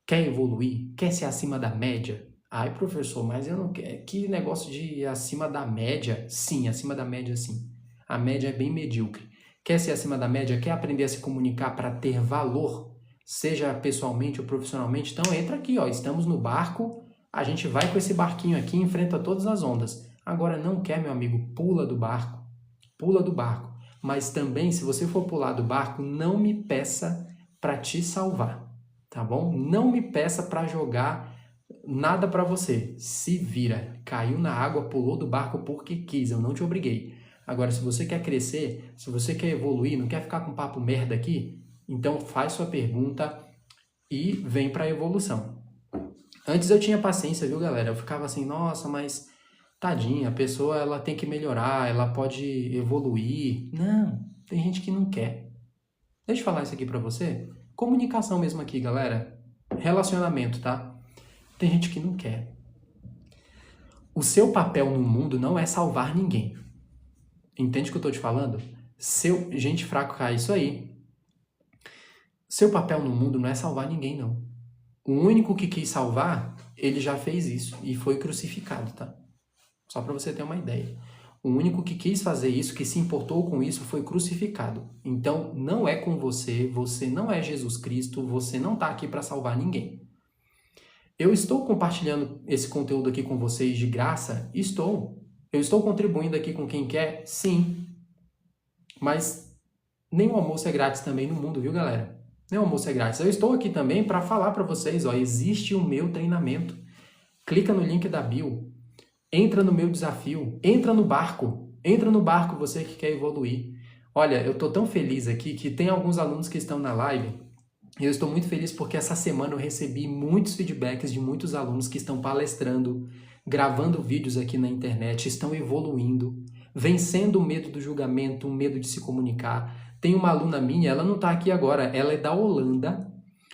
Speaker 1: Quer evoluir? Quer ser acima da média? Ai, professor, mas eu não quero. Que negócio de acima da média? Sim, acima da média, sim. A média é bem medíocre. Quer ser acima da média? Quer aprender a se comunicar para ter valor? Seja pessoalmente ou profissionalmente? Então entra aqui, ó. Estamos no barco. A gente vai com esse barquinho aqui e enfrenta todas as ondas. Agora, não quer, meu amigo? Pula do barco. Pula do barco. Mas também, se você for pular do barco, não me peça para te salvar, tá bom? Não me peça para jogar nada para você. Se vira. Caiu na água, pulou do barco porque quis, eu não te obriguei. Agora, se você quer crescer, se você quer evoluir, não quer ficar com papo merda aqui, então faz sua pergunta e vem para a evolução. Antes eu tinha paciência, viu, galera? Eu ficava assim, nossa, mas tadinha, a pessoa ela tem que melhorar, ela pode evoluir. Não, tem gente que não quer. Deixa eu falar isso aqui pra você. Comunicação mesmo aqui, galera. Relacionamento, tá? Tem gente que não quer. O seu papel no mundo não é salvar ninguém. Entende o que eu tô te falando? Gente fraco cai isso aí. Seu papel no mundo não é salvar ninguém, não. O único que quis salvar, ele já fez isso e foi crucificado, tá? Só para você ter uma ideia. O único que quis fazer isso, que se importou com isso, foi crucificado. Então, não é com você, você não é Jesus Cristo, você não está aqui para salvar ninguém. Eu estou compartilhando esse conteúdo aqui com vocês de graça? Estou. Eu estou contribuindo aqui com quem quer? Sim. Mas nem o almoço é grátis também no mundo, viu, galera? Nem o almoço é grátis. Eu estou aqui também para falar para vocês, ó, existe o meu treinamento. Clica no link da bio. Entra no meu desafio, entra no barco você que quer evoluir. Olha, eu tô tão feliz aqui que tem alguns alunos que estão na live e eu estou muito feliz porque essa semana eu recebi muitos feedbacks de muitos alunos que estão palestrando, gravando vídeos aqui na internet, estão evoluindo, vencendo o medo do julgamento, o medo de se comunicar. Tem uma aluna minha, ela não tá aqui agora, ela é da Holanda,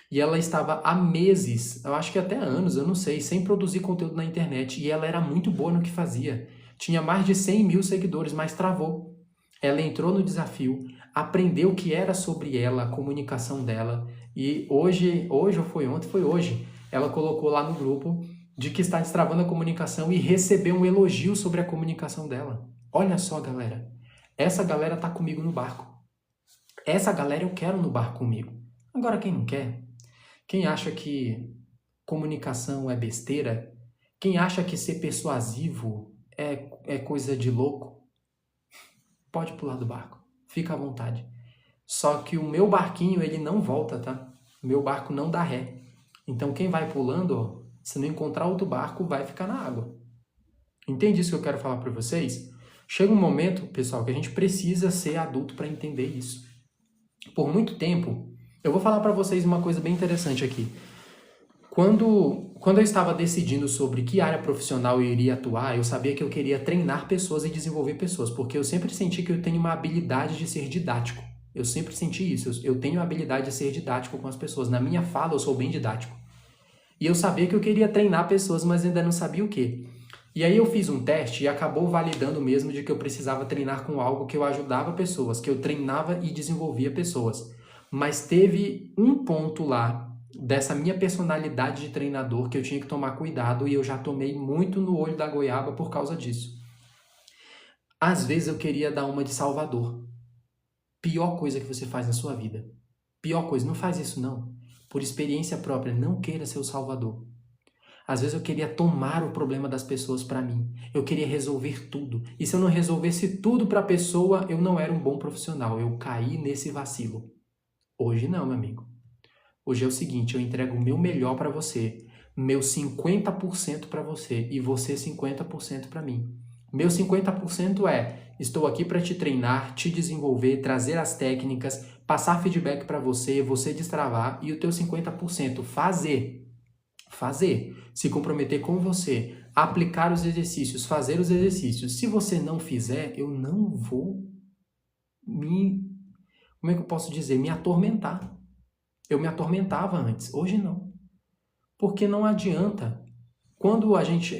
Speaker 1: e ela estava há meses, eu acho que até anos, eu não sei, sem produzir conteúdo na internet. E ela era muito boa no que fazia. Tinha mais de 100 mil seguidores, mas travou. Ela entrou no desafio, aprendeu o que era sobre ela, a comunicação dela. E hoje ou foi ontem, foi hoje, ela colocou lá no grupo de que está destravando a comunicação e recebeu um elogio sobre a comunicação dela. Olha só, galera. Essa galera tá comigo no barco. Essa galera eu quero no barco comigo. Agora, quem não quer? Quem acha que comunicação é besteira, quem acha que ser persuasivo é coisa de louco, pode pular do barco. Fica à vontade. Só que o meu barquinho, ele não volta, tá? O meu barco não dá ré. Então, quem vai pulando, ó, se não encontrar outro barco, vai ficar na água. Entende isso que eu quero falar para vocês? Chega um momento, pessoal, que a gente precisa ser adulto para entender isso. Por muito tempo, eu vou falar para vocês uma coisa bem interessante aqui. Quando eu estava decidindo sobre que área profissional eu iria atuar, eu sabia que eu queria treinar pessoas e desenvolver pessoas, porque eu sempre senti que eu tenho uma habilidade de ser didático. Eu sempre senti isso, eu tenho a habilidade de ser didático com as pessoas. Na minha fala, eu sou bem didático. E eu sabia que eu queria treinar pessoas, mas ainda não sabia o quê. E aí eu fiz um teste e acabou validando mesmo de que eu precisava treinar com algo que eu ajudava pessoas, que eu treinava e desenvolvia pessoas. Mas teve um ponto lá dessa minha personalidade de treinador que eu tinha que tomar cuidado e eu já tomei muito no olho da goiaba por causa disso. Às vezes eu queria dar uma de salvador. Pior coisa que você faz na sua vida. Pior coisa, não faz isso não. Por experiência própria, não queira ser o salvador. Às vezes eu queria tomar o problema das pessoas para mim. Eu queria resolver tudo. E se eu não resolvesse tudo para a pessoa, eu não era um bom profissional. Eu caí nesse vacilo. Hoje não, meu amigo. Hoje é o seguinte, eu entrego o meu melhor para você, meu 50% para você e você 50% para mim. Meu 50% é, estou aqui para te treinar, te desenvolver, trazer as técnicas, passar feedback para você, você destravar e o teu 50% fazer, se comprometer com você, aplicar os exercícios, fazer os exercícios. Se você não fizer, eu não vou como é que eu posso dizer, me atormentar. Eu me atormentava antes, hoje não. Porque não adianta.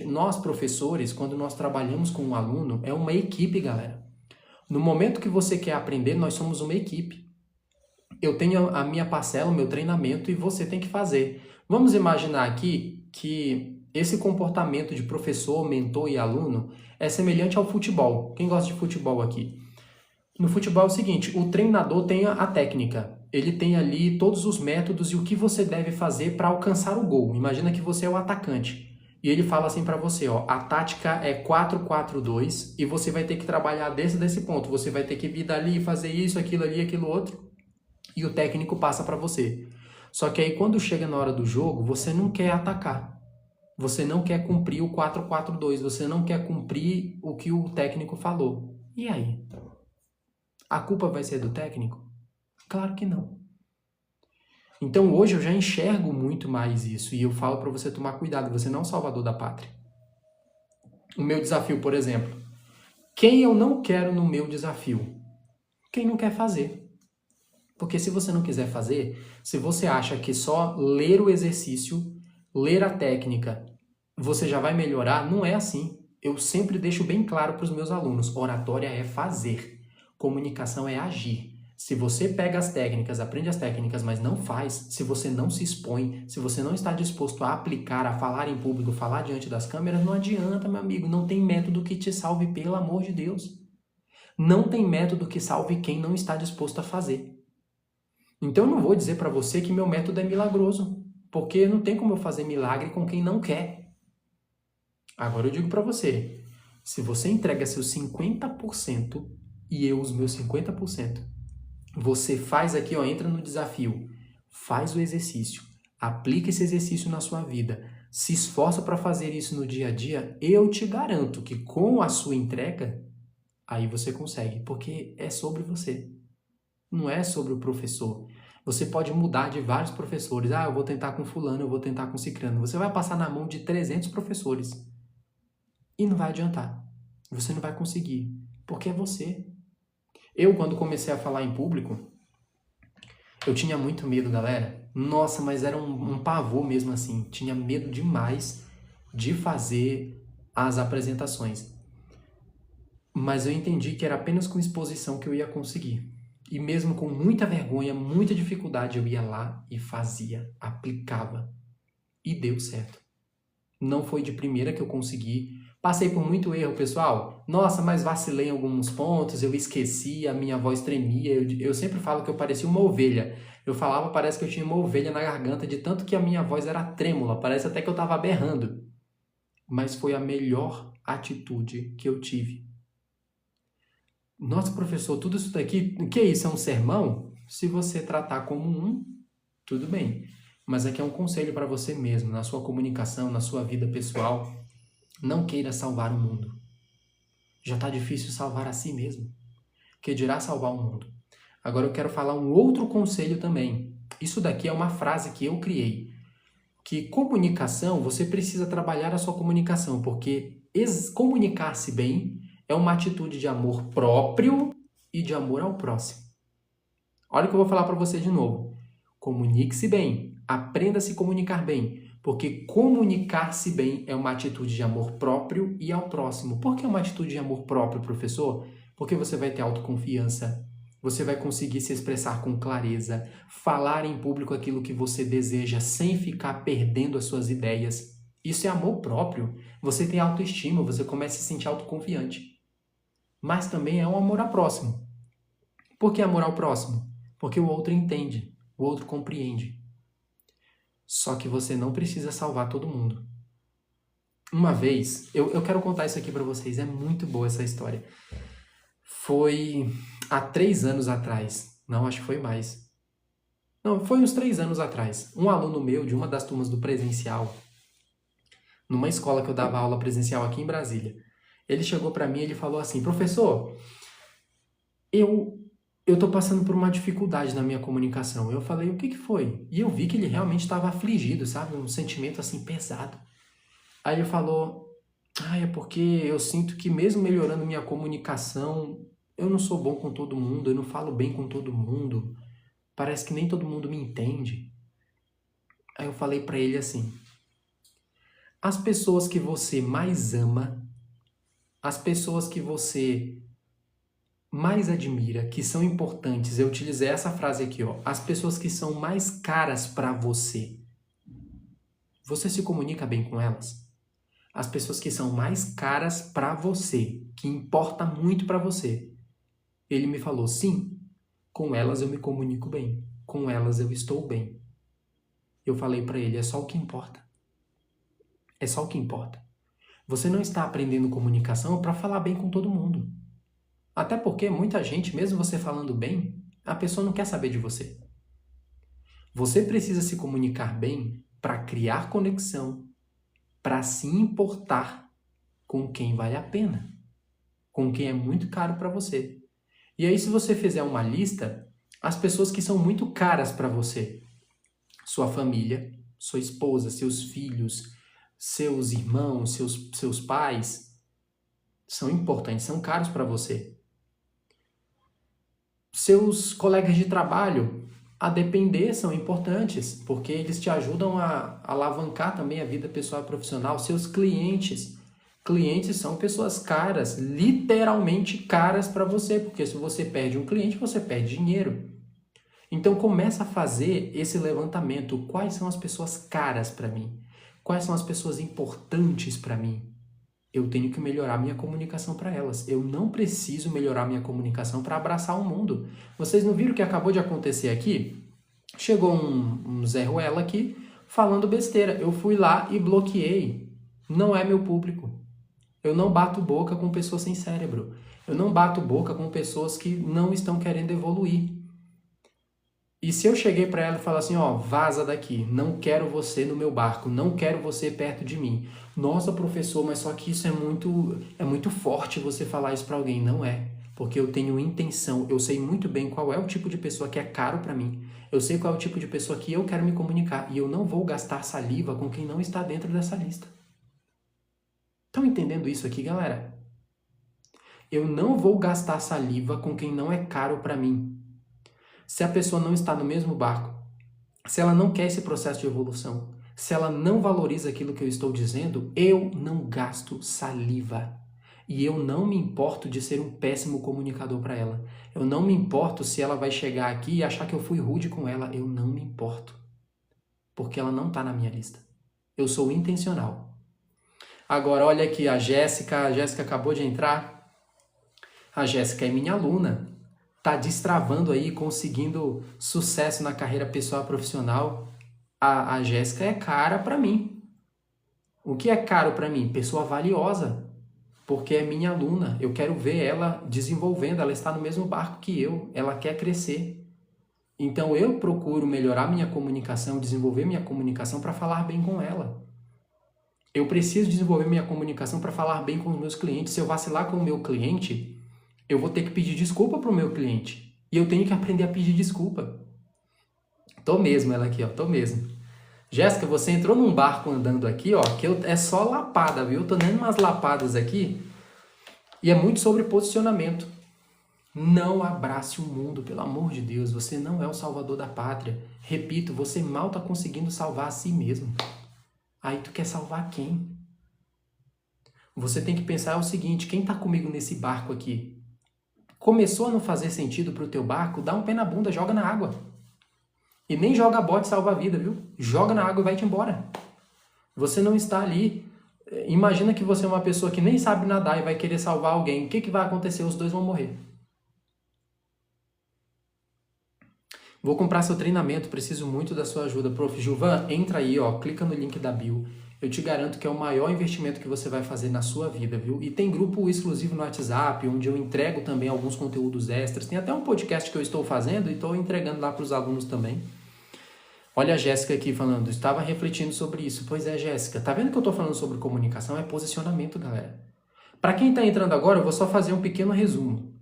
Speaker 1: Nós professores, quando nós trabalhamos com um aluno, é uma equipe, galera. No momento que você quer aprender, nós somos uma equipe. Eu tenho a minha parcela, o meu treinamento e você tem que fazer. Vamos imaginar aqui que esse comportamento de professor, mentor e aluno é semelhante ao futebol. Quem gosta de futebol aqui? No futebol é o seguinte, o treinador tem a técnica. Ele tem ali todos os métodos e o que você deve fazer para alcançar o gol. Imagina que você é o atacante. E ele fala assim para você, ó, a tática é 4-4-2 e você vai ter que trabalhar desse ponto. Você vai ter que vir dali, fazer isso, aquilo ali, aquilo outro. E o técnico passa para você. Só que aí quando chega na hora do jogo, você não quer atacar. Você não quer cumprir o 4-4-2. Você não quer cumprir o que o técnico falou. E aí? A culpa vai ser do técnico? Claro que não. Então hoje eu já enxergo muito mais isso e eu falo para você tomar cuidado, você não é o salvador da pátria. O meu desafio, por exemplo, quem eu não quero no meu desafio? Quem não quer fazer. Porque se você não quiser fazer, se você acha que só ler o exercício, ler a técnica, você já vai melhorar, não é assim. Eu sempre deixo bem claro para os meus alunos, oratória é fazer, comunicação é agir. Se você pega as técnicas, aprende as técnicas, mas não faz, se você não se expõe, se você não está disposto a aplicar, a falar em público, falar diante das câmeras, não adianta, meu amigo, não tem método que te salve, pelo amor de Deus. Não tem método que salve quem não está disposto a fazer. Então eu não vou dizer para você que meu método é milagroso, porque não tem como eu fazer milagre com quem não quer. Agora eu digo para você, se você entrega seus 50% e eu os meus 50%, você faz aqui, ó, entra no desafio, faz o exercício, aplica esse exercício na sua vida, se esforça para fazer isso no dia a dia, eu te garanto que com a sua entrega, aí você consegue, porque é sobre você, não é sobre o professor. Você pode mudar de vários professores, eu vou tentar com fulano, eu vou tentar com cicrano, você vai passar na mão de 300 professores e não vai adiantar, você não vai conseguir, porque é você. Eu, quando comecei a falar em público, eu tinha muito medo, galera. Nossa, mas era um pavor mesmo assim. Tinha medo demais de fazer as apresentações. Mas eu entendi que era apenas com exposição que eu ia conseguir. E mesmo com muita vergonha, muita dificuldade, eu ia lá e fazia, aplicava. E deu certo. Não foi de primeira que eu consegui. Passei por muito erro, pessoal. Nossa, mas vacilei em alguns pontos, eu esqueci, a minha voz tremia. Eu sempre falo que eu parecia uma ovelha. Eu falava, parece que eu tinha uma ovelha na garganta, de tanto que a minha voz era trêmula. Parece até que eu estava berrando. Mas foi a melhor atitude que eu tive. Nossa, professor, tudo isso daqui, o que é isso? É um sermão? Se você tratar como um, tudo bem. Mas aqui é um conselho para você mesmo, na sua comunicação, na sua vida pessoal. Não queira salvar o mundo. Já está difícil salvar a si mesmo. Que dirá salvar o mundo? Agora eu quero falar um outro conselho também. Isso daqui é uma frase que eu criei. Que comunicação, você precisa trabalhar a sua comunicação, porque comunicar-se bem é uma atitude de amor próprio e de amor ao próximo. Olha o que eu vou falar para você de novo. Comunique-se bem, aprenda a se comunicar bem, porque comunicar-se bem é uma atitude de amor próprio e ao próximo. Por que é uma atitude de amor próprio, professor? Porque você vai ter autoconfiança, você vai conseguir se expressar com clareza, falar em público aquilo que você deseja sem ficar perdendo as suas ideias. Isso é amor próprio. Você tem autoestima, você começa a se sentir autoconfiante. Mas também é um amor ao próximo. Por que amor ao próximo? Porque o outro entende, o outro compreende. Só que você não precisa salvar todo mundo. Uma vez, eu quero contar isso aqui para vocês, é muito boa essa história. Foi há 3 anos atrás, não, acho que foi mais. Não, foi uns 3 anos atrás. Um aluno meu, de uma das turmas do presencial, numa escola que eu dava aula presencial aqui em Brasília, ele chegou para mim e ele falou assim, professor, eu tô passando por uma dificuldade na minha comunicação. Eu falei, o que que foi? E eu vi que ele realmente estava afligido, sabe? Um sentimento assim pesado. Aí ele falou, é porque eu sinto que mesmo melhorando minha comunicação, eu não sou bom com todo mundo, eu não falo bem com todo mundo. Parece que nem todo mundo me entende. Aí eu falei para ele assim, as pessoas que você mais ama, as pessoas que você mais admira, que são importantes, eu utilizei essa frase aqui, ó, as pessoas que são mais caras para você, você se comunica bem com elas? As pessoas que são mais caras para você, que importa muito para você. Ele me falou, sim, com elas eu me comunico bem, com elas eu estou bem. Eu falei para ele, é só o que importa. É só o que importa. Você não está aprendendo comunicação para falar bem com todo mundo. Até porque muita gente, mesmo você falando bem, a pessoa não quer saber de você. Você precisa se comunicar bem para criar conexão, para se importar com quem vale a pena, com quem é muito caro para você. E aí, se você fizer uma lista, as pessoas que são muito caras para você, sua família, sua esposa, seus filhos, seus irmãos, seus pais, são importantes, são caros para você. Seus colegas de trabalho, a depender, são importantes, porque eles te ajudam a alavancar também a vida pessoal e profissional. Seus clientes são pessoas caras, literalmente caras para você, porque se você perde um cliente, você perde dinheiro. Então começa a fazer esse levantamento. Quais são as pessoas caras para mim? Quais são as pessoas importantes para mim? Eu tenho que melhorar minha comunicação para elas. Eu não preciso melhorar minha comunicação para abraçar o mundo. Vocês não viram o que acabou de acontecer aqui? Chegou um Zé Ruela aqui falando besteira. Eu fui lá e bloqueei. Não é meu público. Eu não bato boca com pessoas sem cérebro. Eu não bato boca com pessoas que não estão querendo evoluir. E se eu cheguei para ela e falar assim, ó, vaza daqui, não quero você no meu barco, não quero você perto de mim. Nossa, professor, mas só que isso é muito forte você falar isso para alguém. Não é, porque eu tenho intenção, eu sei muito bem qual é o tipo de pessoa que é caro para mim. Eu sei qual é o tipo de pessoa que eu quero me comunicar e eu não vou gastar saliva com quem não está dentro dessa lista. Estão entendendo isso aqui, galera? Eu não vou gastar saliva com quem não é caro para mim. Se a pessoa não está no mesmo barco, se ela não quer esse processo de evolução, se ela não valoriza aquilo que eu estou dizendo, eu não gasto saliva. E eu não me importo de ser um péssimo comunicador para ela. Eu não me importo se ela vai chegar aqui e achar que eu fui rude com ela. Eu não me importo. Porque ela não está na minha lista. Eu sou intencional. Agora, olha aqui, a Jéssica acabou de entrar. A Jéssica é minha aluna. Tá destravando aí, conseguindo sucesso na carreira pessoal e profissional. A Jéssica é cara para mim. O que é caro para mim? Pessoa valiosa, porque é minha aluna. Eu quero ver ela desenvolvendo, ela está no mesmo barco que eu, ela quer crescer. Então eu procuro melhorar minha comunicação, desenvolver minha comunicação para falar bem com ela. Eu preciso desenvolver minha comunicação para falar bem com os meus clientes. Se eu vacilar com o meu cliente, eu vou ter que pedir desculpa para o meu cliente. E eu tenho que aprender a pedir desculpa. Tô mesmo, ela aqui, ó, tô mesmo. Jéssica, você entrou num barco andando aqui, ó, que é só lapada, viu? Eu tô dando umas lapadas aqui. E é muito sobre posicionamento. Não abrace o mundo, pelo amor de Deus. Você não é o salvador da pátria. Repito, você mal tá conseguindo salvar a si mesmo. Aí tu quer salvar quem? Você tem que pensar o seguinte, quem tá comigo nesse barco aqui? Começou a não fazer sentido pro teu barco, dá um pé na bunda, joga na água. E nem joga bote salva-vida, viu? Joga na água e vai-te embora. Você não está ali. Imagina que você é uma pessoa que nem sabe nadar e vai querer salvar alguém. O que vai acontecer? Os dois vão morrer. Vou comprar seu treinamento, preciso muito da sua ajuda. Prof. Gilvan, entra aí, ó, clica no link da bio. Eu te garanto que é o maior investimento que você vai fazer na sua vida, viu? E tem grupo exclusivo no WhatsApp, onde eu entrego também alguns conteúdos extras. Tem até um podcast que eu estou fazendo e estou entregando lá para os alunos também. Olha a Jéssica aqui falando, estava refletindo sobre isso. Pois é, Jéssica, tá vendo que eu estou falando sobre comunicação? É posicionamento, galera. Para quem está entrando agora, eu vou só fazer um pequeno resumo.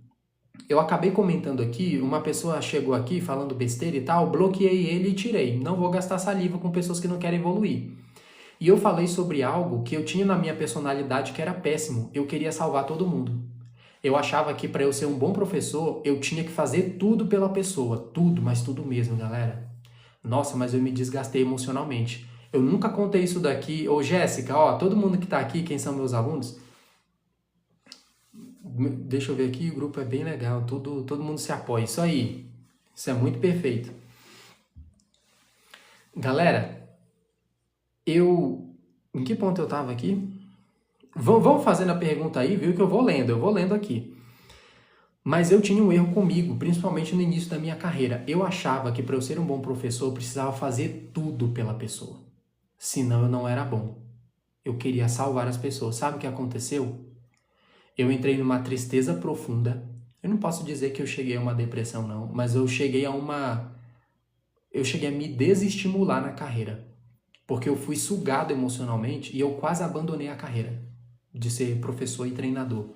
Speaker 1: Eu acabei comentando aqui, uma pessoa chegou aqui falando besteira e tal, bloqueei ele e tirei. Não vou gastar saliva com pessoas que não querem evoluir. E eu falei sobre algo que eu tinha na minha personalidade que era péssimo. Eu queria salvar todo mundo. Eu achava que para eu ser um bom professor, eu tinha que fazer tudo pela pessoa. Tudo, mas tudo mesmo, galera. Nossa, mas eu me desgastei emocionalmente. Eu nunca contei isso daqui. Ô, Jéssica, ó, todo mundo que tá aqui, quem são meus alunos, Deixa eu ver aqui, o grupo é bem legal, todo mundo se apoia. Isso aí, isso é muito perfeito. Galera, em que ponto eu tava aqui? Vão fazendo a pergunta aí, viu, que eu vou lendo aqui. Mas eu tinha um erro comigo, principalmente no início da minha carreira. Eu achava que para eu ser um bom professor, eu precisava fazer tudo pela pessoa. Senão eu não era bom. Eu queria salvar as pessoas. Sabe o que aconteceu? Eu entrei numa tristeza profunda. Eu não posso dizer que eu cheguei a uma depressão, não. Mas eu cheguei a me desestimular na carreira. Porque eu fui sugado emocionalmente e eu quase abandonei a carreira de ser professor e treinador.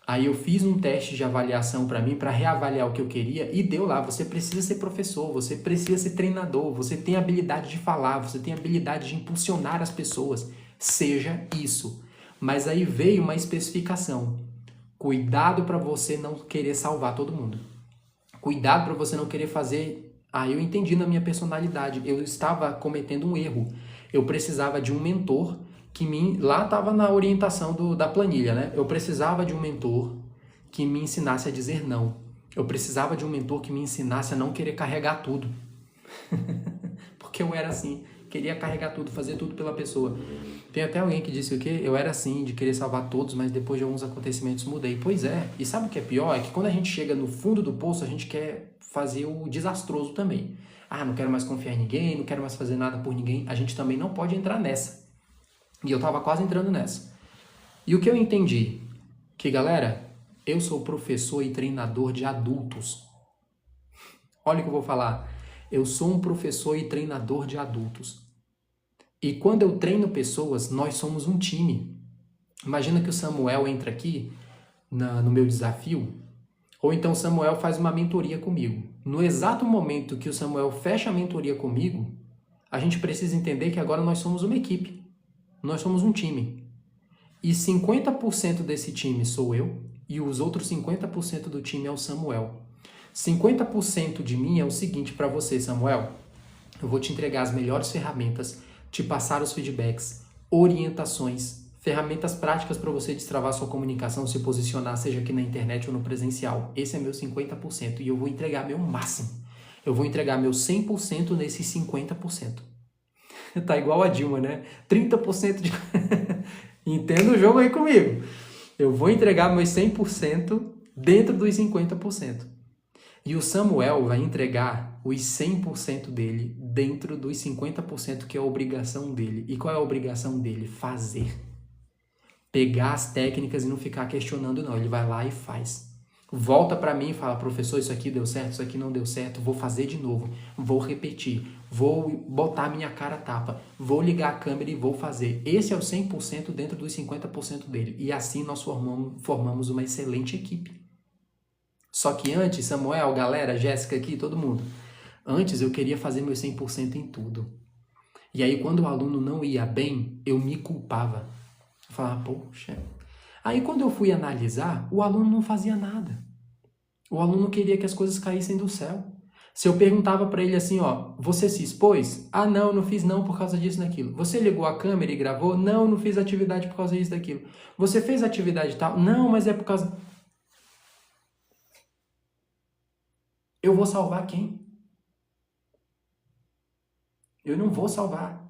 Speaker 1: Aí eu fiz um teste de avaliação para mim, para reavaliar o que eu queria, e deu lá, você precisa ser professor, você precisa ser treinador, você tem habilidade de falar, você tem habilidade de impulsionar as pessoas, seja isso. Mas aí veio uma especificação, cuidado para você não querer salvar todo mundo. Cuidado para você não querer fazer... eu entendi na minha personalidade, eu estava cometendo um erro, eu precisava de um mentor lá estava na orientação da planilha, né? Eu precisava de um mentor que me ensinasse a dizer não. Eu precisava de um mentor que me ensinasse a não querer carregar tudo. Porque eu era assim, queria carregar tudo, fazer tudo pela pessoa. Tem até alguém que disse o quê? Eu era assim, de querer salvar todos, mas depois de alguns acontecimentos mudei. Pois é, e sabe o que é pior? É que quando a gente chega no fundo do poço, a gente quer fazer o desastroso também. Não quero mais confiar em ninguém, não quero mais fazer nada por ninguém. A gente também não pode entrar nessa. E eu tava quase entrando nessa. E o que eu entendi? Que, galera, eu sou professor e treinador de adultos. Olha o que eu vou falar. Eu sou um professor e treinador de adultos. E quando eu treino pessoas, nós somos um time. Imagina que o Samuel entra aqui no meu desafio, ou então o Samuel faz uma mentoria comigo. No exato momento que o Samuel fecha a mentoria comigo, a gente precisa entender que agora nós somos uma equipe. Nós somos um time. E 50% desse time sou eu e os outros 50% do time é o Samuel. 50% de mim é o seguinte para você, Samuel. Eu vou te entregar as melhores ferramentas, te passar os feedbacks, orientações, ferramentas práticas para você destravar sua comunicação, se posicionar, seja aqui na internet ou no presencial. Esse é meu 50% e eu vou entregar meu máximo. Eu vou entregar meu 100% nesses 50%. Tá igual a Dilma, né? 30% de... Entenda o jogo aí comigo. Eu vou entregar meus 100% dentro dos 50%. E o Samuel vai entregar os 100% dele dentro dos 50% que é a obrigação dele. E qual é a obrigação dele? Fazer. Pegar as técnicas e não ficar questionando, não. Ele vai lá e faz. Volta para mim e fala, professor, isso aqui deu certo, isso aqui não deu certo, vou fazer de novo, vou repetir, vou botar minha cara a tapa, vou ligar a câmera e vou fazer. Esse é o 100% dentro dos 50% dele. E assim nós formamos uma excelente equipe. Só que antes, Samuel, galera, Jéssica aqui, todo mundo, antes eu queria fazer meu 100% em tudo. E aí quando o aluno não ia bem, eu me culpava. Eu falava, poxa... Aí quando eu fui analisar, o aluno não fazia nada. O aluno queria que as coisas caíssem do céu. Se eu perguntava para ele assim, você se expôs? Não fiz não por causa disso e daquilo. Você ligou a câmera e gravou? Não fiz atividade por causa disso e daquilo. Você fez atividade tal? Não, mas é por causa... Eu vou salvar quem? Eu não vou salvar.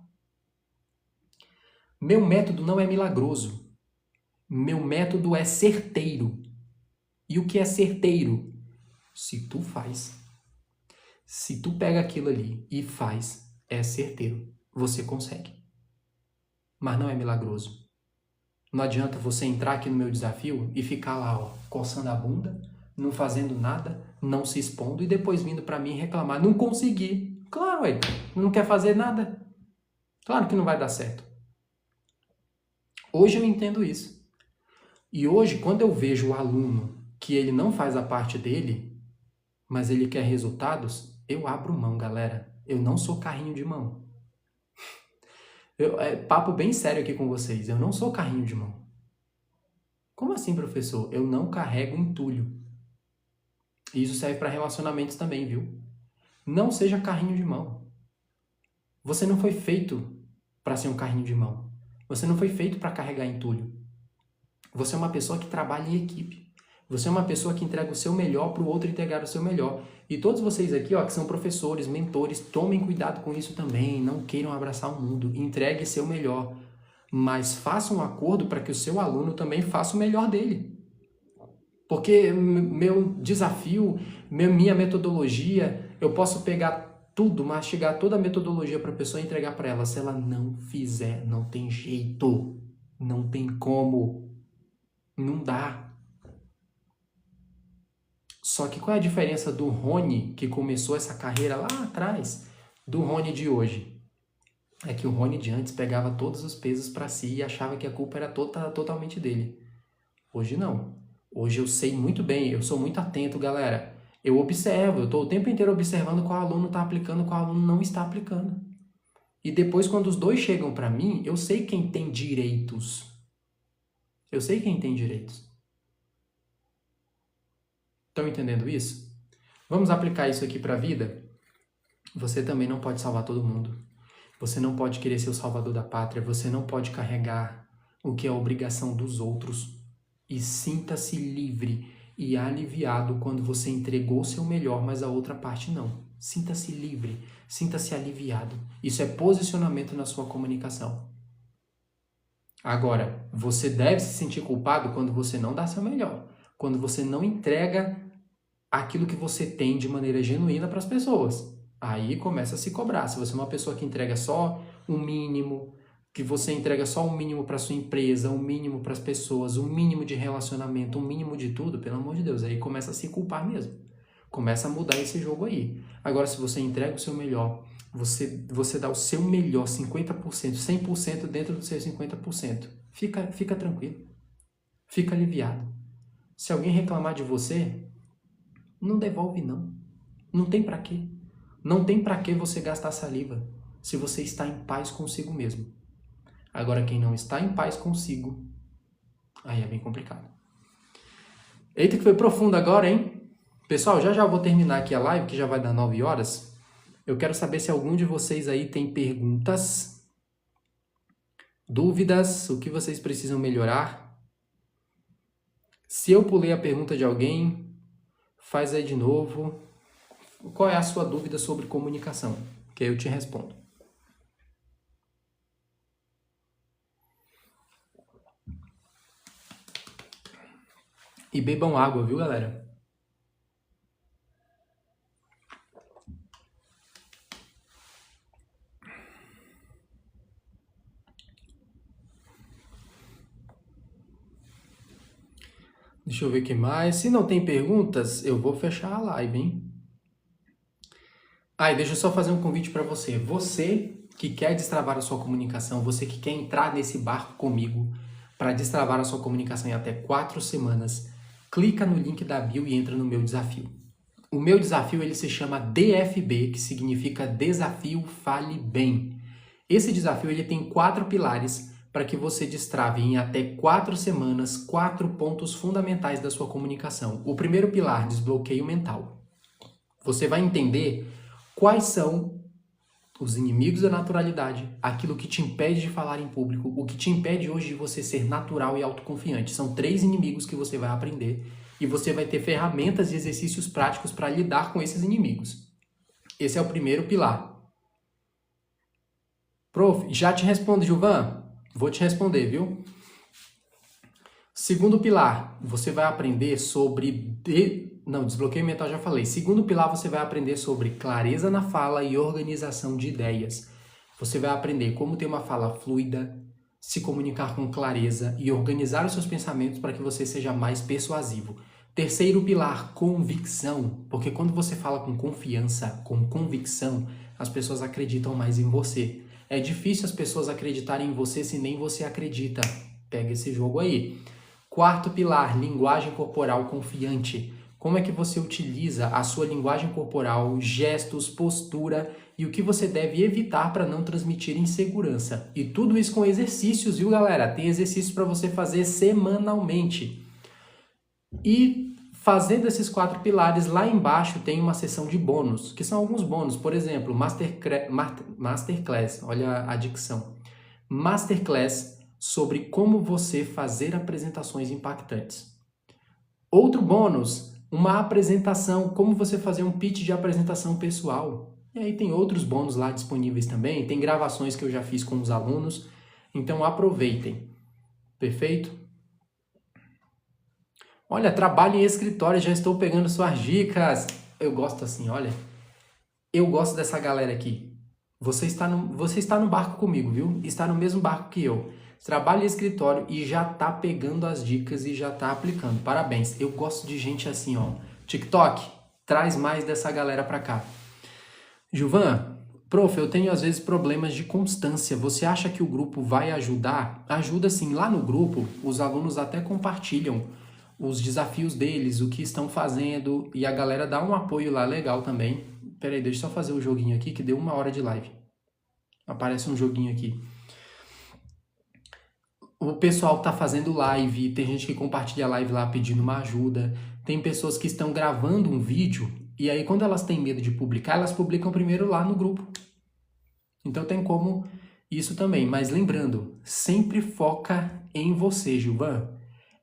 Speaker 1: Meu método não é milagroso. Meu método é certeiro. E o que é certeiro? Se tu faz. Se tu pega aquilo ali e faz, é certeiro. Você consegue. Mas não é milagroso. Não adianta você entrar aqui no meu desafio e ficar lá, coçando a bunda, não fazendo nada, não se expondo e depois vindo para mim reclamar. Não consegui. Claro, não quer fazer nada. Claro que não vai dar certo. Hoje eu entendo isso. E hoje, quando eu vejo o aluno que ele não faz a parte dele, mas ele quer resultados, eu abro mão, galera. Eu não sou carrinho de mão. Papo bem sério aqui com vocês. Eu não sou carrinho de mão. Como assim, professor? Eu não carrego entulho. E isso serve para relacionamentos também, viu? Não seja carrinho de mão. Você não foi feito para ser um carrinho de mão. Você não foi feito para carregar entulho. Você é uma pessoa que trabalha em equipe. Você é uma pessoa que entrega o seu melhor para o outro entregar o seu melhor. E todos vocês aqui, ó, que são professores, mentores, tomem cuidado com isso também. Não queiram abraçar o mundo. Entregue seu melhor. Mas faça um acordo para que o seu aluno também faça o melhor dele. Porque meu desafio, minha metodologia, eu posso pegar tudo, mastigar toda a metodologia para a pessoa e entregar para ela. Se ela não fizer, não tem jeito. Não tem como. Não dá. Só que qual é a diferença do Rony, que começou essa carreira lá atrás, do Rony de hoje? É que o Rony de antes pegava todos os pesos para si e achava que a culpa era totalmente dele. Hoje não. Hoje eu sei muito bem, eu sou muito atento, galera. Eu observo, eu estou o tempo inteiro observando qual aluno está aplicando, qual aluno não está aplicando. E depois, quando os dois chegam para mim, eu sei quem tem direitos. Eu sei quem tem direitos. Estão entendendo isso? Vamos aplicar isso aqui para a vida? Você também não pode salvar todo mundo. Você não pode querer ser o salvador da pátria. Você não pode carregar o que é obrigação dos outros. E sinta-se livre e aliviado quando você entregou o seu melhor, mas a outra parte não. Sinta-se livre, sinta-se aliviado. Isso é posicionamento na sua comunicação. Agora, você deve se sentir culpado quando você não dá seu melhor. Quando você não entrega aquilo que você tem de maneira genuína para as pessoas. Aí começa a se cobrar. Se você é uma pessoa que entrega só o mínimo, que você entrega só o mínimo para sua empresa, o mínimo para as pessoas, o mínimo de relacionamento, o mínimo de tudo, pelo amor de Deus, aí começa a se culpar mesmo. Começa a mudar esse jogo aí. Agora, se você entrega o seu melhor, você dá o seu melhor, 50%, 100% dentro dos seus 50%, fica tranquilo. Fica aliviado. Se alguém reclamar de você, não devolve não. Não tem pra quê. Não tem pra que você gastar saliva se você está em paz consigo mesmo. Agora, quem não está em paz consigo, aí é bem complicado. Eita, que foi profundo agora, hein? Pessoal, já vou terminar aqui a live, que já vai dar 9 horas. Eu quero saber se algum de vocês aí tem perguntas, dúvidas, o que vocês precisam melhorar. Se eu pulei a pergunta de alguém, faz aí de novo. Qual é a sua dúvida sobre comunicação? Que aí eu te respondo. E bebam água, viu, galera? Deixa eu ver o que mais. Se não tem perguntas, eu vou fechar a live, hein? E deixa eu só fazer um convite para você. Você que quer destravar a sua comunicação, você que quer entrar nesse barco comigo para destravar a sua comunicação em até 4 semanas, clica no link da bio e entra no meu desafio. O meu desafio ele se chama DFB, que significa Desafio Fale Bem. Esse desafio ele tem 4 pilares para que você destrave em até 4 semanas 4 pontos fundamentais da sua comunicação. O primeiro pilar, desbloqueio mental. Você vai entender quais são os inimigos da naturalidade, aquilo que te impede de falar em público, o que te impede hoje de você ser natural e autoconfiante. São 3 inimigos que você vai aprender e você vai ter ferramentas e exercícios práticos para lidar com esses inimigos. Esse é o primeiro pilar. Prof, já te respondo, Gilvan? Vou te responder, viu? Segundo pilar, você vai aprender sobre... desbloqueio mental já falei. Segundo pilar, você vai aprender sobre clareza na fala e organização de ideias. Você vai aprender como ter uma fala fluida, se comunicar com clareza e organizar os seus pensamentos para que você seja mais persuasivo. Terceiro pilar, convicção. Porque quando você fala com confiança, com convicção, as pessoas acreditam mais em você. É difícil as pessoas acreditarem em você se nem você acredita. Pega esse jogo aí. Quarto pilar, linguagem corporal confiante. Como é que você utiliza a sua linguagem corporal, gestos, postura e o que você deve evitar para não transmitir insegurança. E tudo isso com exercícios, viu, galera? Tem exercícios para você fazer semanalmente. E fazendo esses 4 pilares, lá embaixo tem uma seção de bônus, que são alguns bônus. Por exemplo, Masterclass, olha a dicção. Masterclass sobre como você fazer apresentações impactantes. Outro bônus, uma apresentação, como você fazer um pitch de apresentação pessoal. E aí tem outros bônus lá disponíveis também, tem gravações que eu já fiz com os alunos, então aproveitem. Perfeito? Olha, trabalho em escritório, já estou pegando suas dicas. Eu gosto assim, olha, eu gosto dessa galera aqui. Você está no barco comigo, viu? Está no mesmo barco que eu. Trabalha em escritório e já tá pegando as dicas e já tá aplicando. Parabéns. Eu gosto de gente assim, ó. TikTok, traz mais dessa galera pra cá. Gilvan, prof, eu tenho às vezes problemas de constância. Você acha que o grupo vai ajudar? Ajuda sim. Lá no grupo, os alunos até compartilham os desafios deles, o que estão fazendo, e a galera dá um apoio lá legal também. Peraí, deixa eu só fazer o joguinho aqui, que deu 1 hora de live. Aparece um joguinho aqui. O pessoal tá fazendo live, tem gente que compartilha a live lá pedindo uma ajuda, tem pessoas que estão gravando um vídeo, e aí quando elas têm medo de publicar, elas publicam primeiro lá no grupo. Então tem como isso também, mas lembrando, sempre foca em você, Gilvan.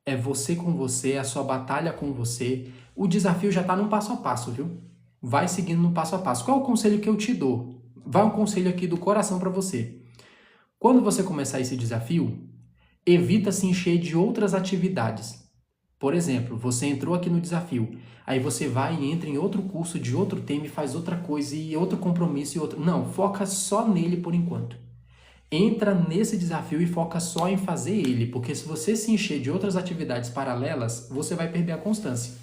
Speaker 1: É você com você, é a sua batalha com você. O desafio já tá no passo a passo, viu? Vai seguindo no passo a passo. Qual é o conselho que eu te dou? Vai um conselho aqui do coração para você. Quando você começar esse desafio, evita se encher de outras atividades. Por exemplo, você entrou aqui no desafio, aí você vai e entra em outro curso de outro tema e faz outra coisa e outro compromisso e outro... Não, foca só nele por enquanto. Entra nesse desafio e foca só em fazer ele, porque se você se encher de outras atividades paralelas, você vai perder a constância.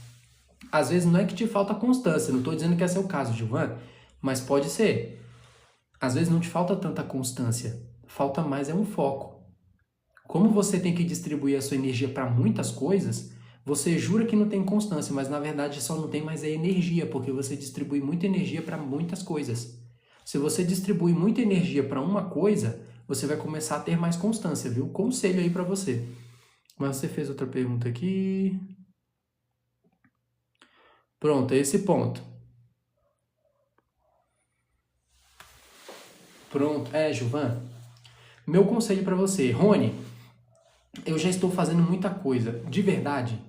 Speaker 1: Às vezes não é que te falta constância, não estou dizendo que esse é o caso, Gilvan, mas pode ser. Às vezes não te falta tanta constância, falta mais é um foco. Como você tem que distribuir a sua energia para muitas coisas, você jura que não tem constância, mas na verdade só não tem mais a energia, porque você distribui muita energia para muitas coisas. Se você distribui muita energia para uma coisa, você vai começar a ter mais constância, viu? Conselho aí para você. Mas você fez outra pergunta aqui. Pronto, é esse ponto. Pronto, Gilvan. Meu conselho para você, Rony, eu já estou fazendo muita coisa, de verdade.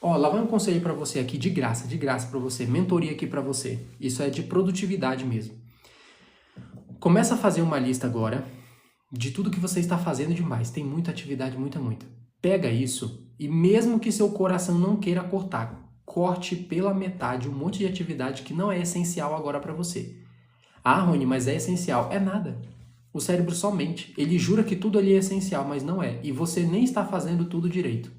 Speaker 1: Ó, lá vai um conselho para você aqui, de graça para você, mentoria aqui para você. Isso é de produtividade mesmo. Começa a fazer uma lista agora de tudo que você está fazendo demais. Tem muita atividade, muita. Pega isso e mesmo que seu coração não queira cortar, corte pela metade um monte de atividade que não é essencial agora para você. Ah, Rony, mas é essencial. É nada. O cérebro só mente. Ele jura que tudo ali é essencial, mas não é. E você nem está fazendo tudo direito.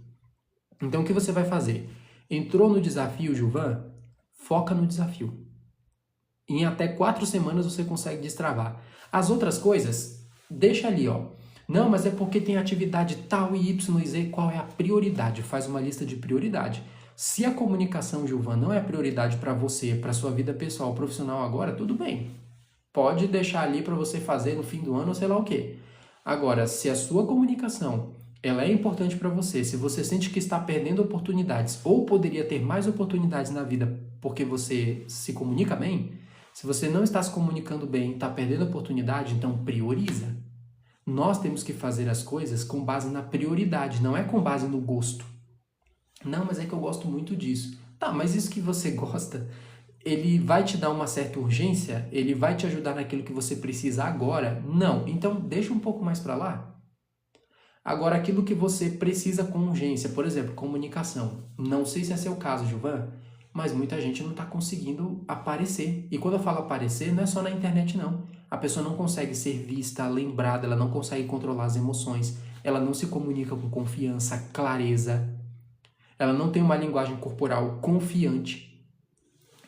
Speaker 1: Então, o que você vai fazer? Entrou no desafio, Gilvan? Foca no desafio. Em até 4 semanas você consegue destravar. As outras coisas, deixa ali, ó. Não, mas é porque tem atividade tal e Y e Z. Qual é a prioridade? Faz uma lista de prioridade. Se a comunicação, Gilvan, não é prioridade para você, para sua vida pessoal, profissional agora, tudo bem. Pode deixar ali para você fazer no fim do ano ou sei lá o quê. Agora, se a sua comunicação ela é importante para você, se você sente que está perdendo oportunidades ou poderia ter mais oportunidades na vida porque você se comunica bem, se você não está se comunicando bem, está perdendo oportunidade, então prioriza. Nós temos que fazer as coisas com base na prioridade, não é com base no gosto. Não, mas é que eu gosto muito disso. Tá, mas isso que você gosta, ele vai te dar uma certa urgência? Ele vai te ajudar naquilo que você precisa agora? Não. Então, deixa um pouco mais para lá. Agora, aquilo que você precisa com urgência, por exemplo, comunicação. Não sei se é seu caso, Gilvan, mas muita gente não está conseguindo aparecer. E quando eu falo aparecer, não é só na internet, não. A pessoa não consegue ser vista, lembrada, ela não consegue controlar as emoções, ela não se comunica com confiança, clareza, ela não tem uma linguagem corporal confiante.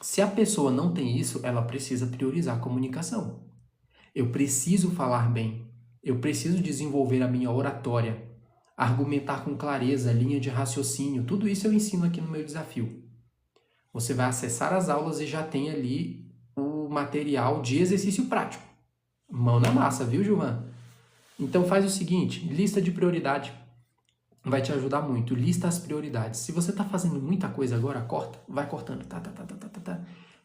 Speaker 1: Se a pessoa não tem isso, ela precisa priorizar a comunicação. Eu preciso falar bem. Eu preciso desenvolver a minha oratória, argumentar com clareza, linha de raciocínio. Tudo isso eu ensino aqui no meu desafio. Você vai acessar as aulas e já tem ali o material de exercício prático. Mão na massa, viu, Gilvan? Então faz o seguinte, lista de prioridade. Vai te ajudar muito. Lista as prioridades. Se você está fazendo muita coisa agora, corta. Vai cortando. Tá.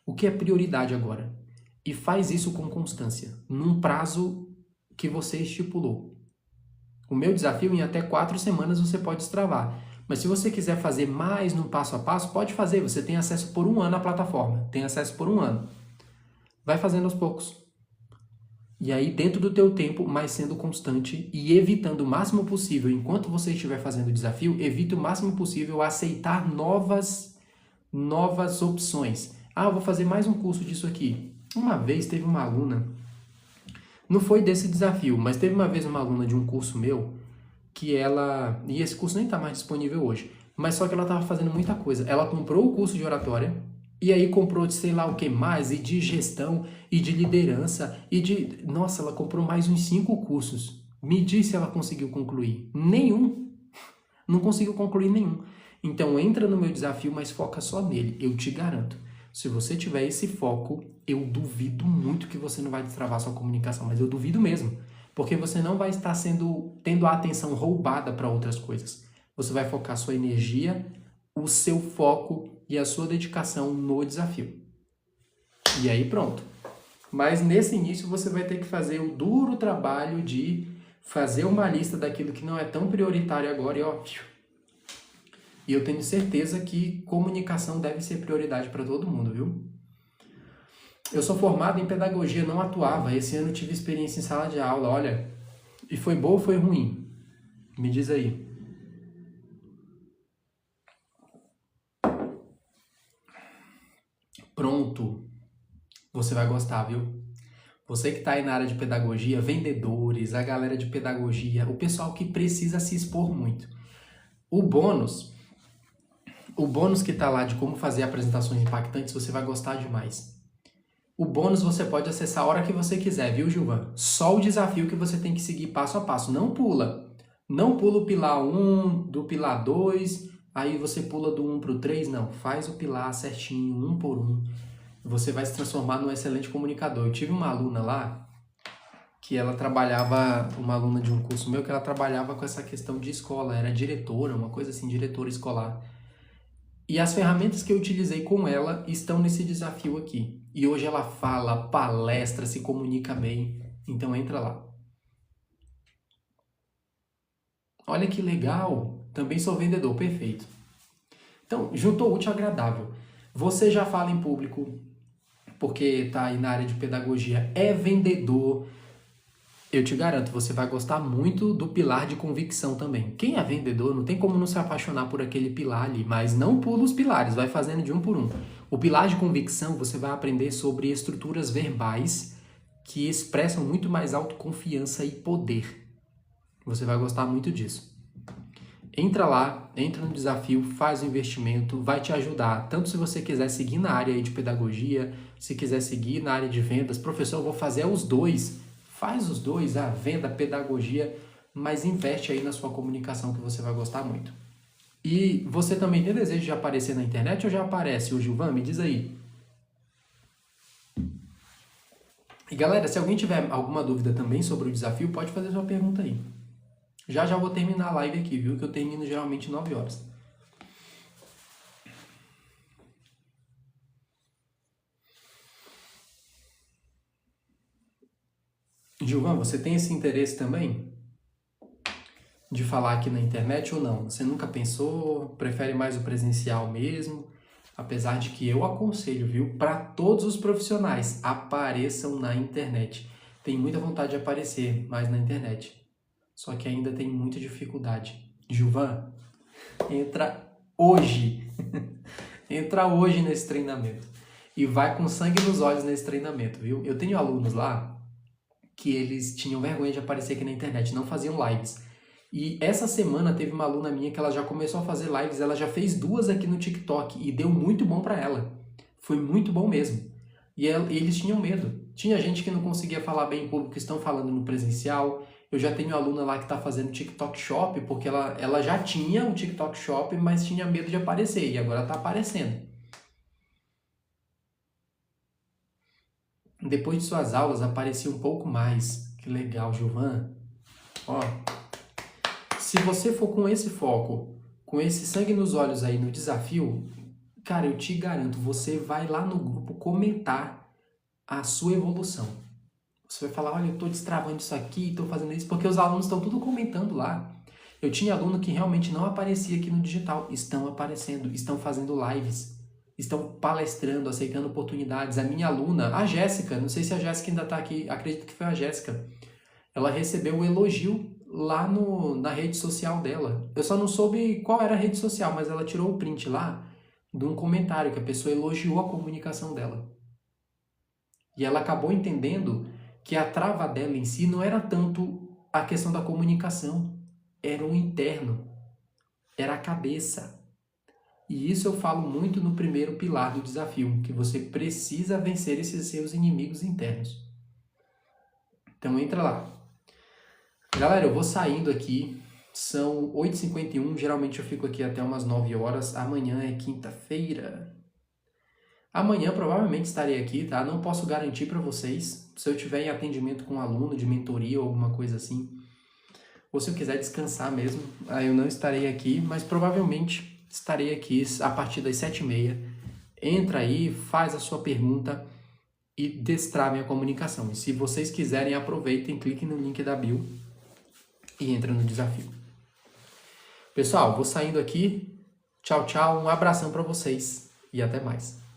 Speaker 1: O que é prioridade agora? E faz isso com constância, num prazo que você estipulou. O meu desafio, em até 4 semanas você pode destravar. Mas se você quiser fazer mais no passo a passo, pode fazer. Você tem acesso por 1 ano à plataforma. Tem acesso por 1 ano. Vai fazendo aos poucos. E aí, dentro do teu tempo, mas sendo constante e evitando o máximo possível, enquanto você estiver fazendo o desafio, evite o máximo possível aceitar novas opções. Ah, eu vou fazer mais um curso disso aqui. Uma vez teve uma aluna, não foi desse desafio, mas teve uma vez uma aluna de um curso meu, que ela, e esse curso nem está mais disponível hoje, mas só que ela estava fazendo muita coisa. Ela comprou o curso de oratória, e aí comprou de sei lá o que mais, e de gestão, e de liderança, e de... Nossa, ela comprou mais uns 5 cursos. Me diz se ela conseguiu concluir. Nenhum. Não conseguiu concluir nenhum. Então entra no meu desafio, mas foca só nele. Eu te garanto. Se você tiver esse foco, eu duvido muito que você não vai destravar sua comunicação, mas eu duvido mesmo. Porque você não vai estar tendo a atenção roubada para outras coisas. Você vai focar sua energia, o seu foco e a sua dedicação no desafio. E aí pronto. Mas nesse início você vai ter que fazer o duro trabalho de fazer uma lista daquilo que não é tão prioritário agora e ó... E eu tenho certeza que comunicação deve ser prioridade para todo mundo, viu? Eu sou formado em pedagogia, não atuava. Esse ano tive experiência em sala de aula, olha. E foi boa ou foi ruim? Me diz aí. Pronto. Você vai gostar, viu? Você que está aí na área de pedagogia, vendedores, a galera de pedagogia, o pessoal que precisa se expor muito. O bônus que está lá de como fazer apresentações impactantes, você vai gostar demais. O bônus você pode acessar a hora que você quiser, viu, Gilvan? Só o desafio que você tem que seguir passo a passo. Não pula. Não pula o pilar 1, do pilar 2, aí você pula do 1 para o 3. Não, faz o pilar certinho, 1 por 1. Você vai se transformar num excelente comunicador. Eu tive uma aluna lá, que ela trabalhava, uma aluna de um curso meu, que ela trabalhava com essa questão de escola, era diretora, uma coisa assim, diretora escolar. E as ferramentas que eu utilizei com ela estão nesse desafio aqui. E hoje ela fala, palestra, se comunica bem. Então entra lá. Olha que legal! Também sou vendedor, perfeito. Então, juntou útil ao agradável. Você já fala em público, porque está aí na área de pedagogia, é vendedor. Eu te garanto, você vai gostar muito do pilar de convicção também. Quem é vendedor não tem como não se apaixonar por aquele pilar ali, mas não pula os pilares, vai fazendo de um por um. O pilar de convicção, você vai aprender sobre estruturas verbais que expressam muito mais autoconfiança e poder. Você vai gostar muito disso. Entra lá, entra no desafio, faz o investimento, vai te ajudar. Tanto se você quiser seguir na área aí de pedagogia, se quiser seguir na área de vendas, professor, eu vou fazer os dois. Faz os dois, a venda, a pedagogia, mas investe aí na sua comunicação que você vai gostar muito. E você também tem desejo de aparecer na internet ou já aparece? O Gilvan, me diz aí. E galera, se alguém tiver alguma dúvida também sobre o desafio, pode fazer sua pergunta aí. Já vou terminar a live aqui, viu? Que eu termino geralmente 9 horas. Gilvan, você tem esse interesse também? De falar aqui na internet ou não? Você nunca pensou? Prefere mais o presencial mesmo? Apesar de que eu aconselho, viu? Para todos os profissionais, apareçam na internet. Tem muita vontade de aparecer mais na internet. Só que ainda tem muita dificuldade. Gilvan, entra hoje. Entra hoje nesse treinamento. E vai com sangue nos olhos nesse treinamento, viu? Eu tenho alunos lá que eles tinham vergonha de aparecer aqui na internet, não faziam lives. E essa semana teve uma aluna minha que ela já começou a fazer lives, ela já fez 2 aqui no TikTok e deu muito bom pra ela. Foi muito bom mesmo. E eles tinham medo. Tinha gente que não conseguia falar bem em público, que estão falando no presencial. Eu já tenho aluna lá que está fazendo TikTok Shop, porque ela já tinha um TikTok Shop, mas tinha medo de aparecer, e agora está aparecendo. Depois de suas aulas, aparecia um pouco mais. Que legal, Gilvan. Ó, se você for com esse foco, com esse sangue nos olhos aí no desafio, cara, eu te garanto, você vai lá no grupo comentar a sua evolução. Você vai falar, olha, eu estou destravando isso aqui, estou fazendo isso, porque os alunos estão tudo comentando lá. Eu tinha aluno que realmente não aparecia aqui no digital. Estão aparecendo, estão fazendo lives, estão palestrando, aceitando oportunidades. A minha aluna, a Jéssica, não sei se a Jéssica ainda está aqui, acredito que foi a Jéssica. Ela recebeu um elogio lá na rede social dela. Eu só não soube qual era a rede social, mas ela tirou o print lá de um comentário que a pessoa elogiou a comunicação dela. E ela acabou entendendo que a trava dela em si não era tanto a questão da comunicação, era o interno, era a cabeça. E isso eu falo muito no primeiro pilar do desafio, que você precisa vencer esses seus inimigos internos. Então entra lá. Galera, eu vou saindo aqui, são 8h51, geralmente eu fico aqui até umas 9 horas, amanhã é quinta-feira. Amanhã provavelmente estarei aqui, tá? Não posso garantir para vocês, se eu tiver em atendimento com um aluno de mentoria ou alguma coisa assim, ou se eu quiser descansar mesmo, aí eu não estarei aqui, mas provavelmente estarei aqui a partir das 7h30. Entra aí, faz a sua pergunta e destrave a comunicação. E se vocês quiserem, aproveitem, cliquem no link da bio e entrem no desafio. Pessoal, vou saindo aqui. Tchau, tchau. Um abração para vocês e até mais.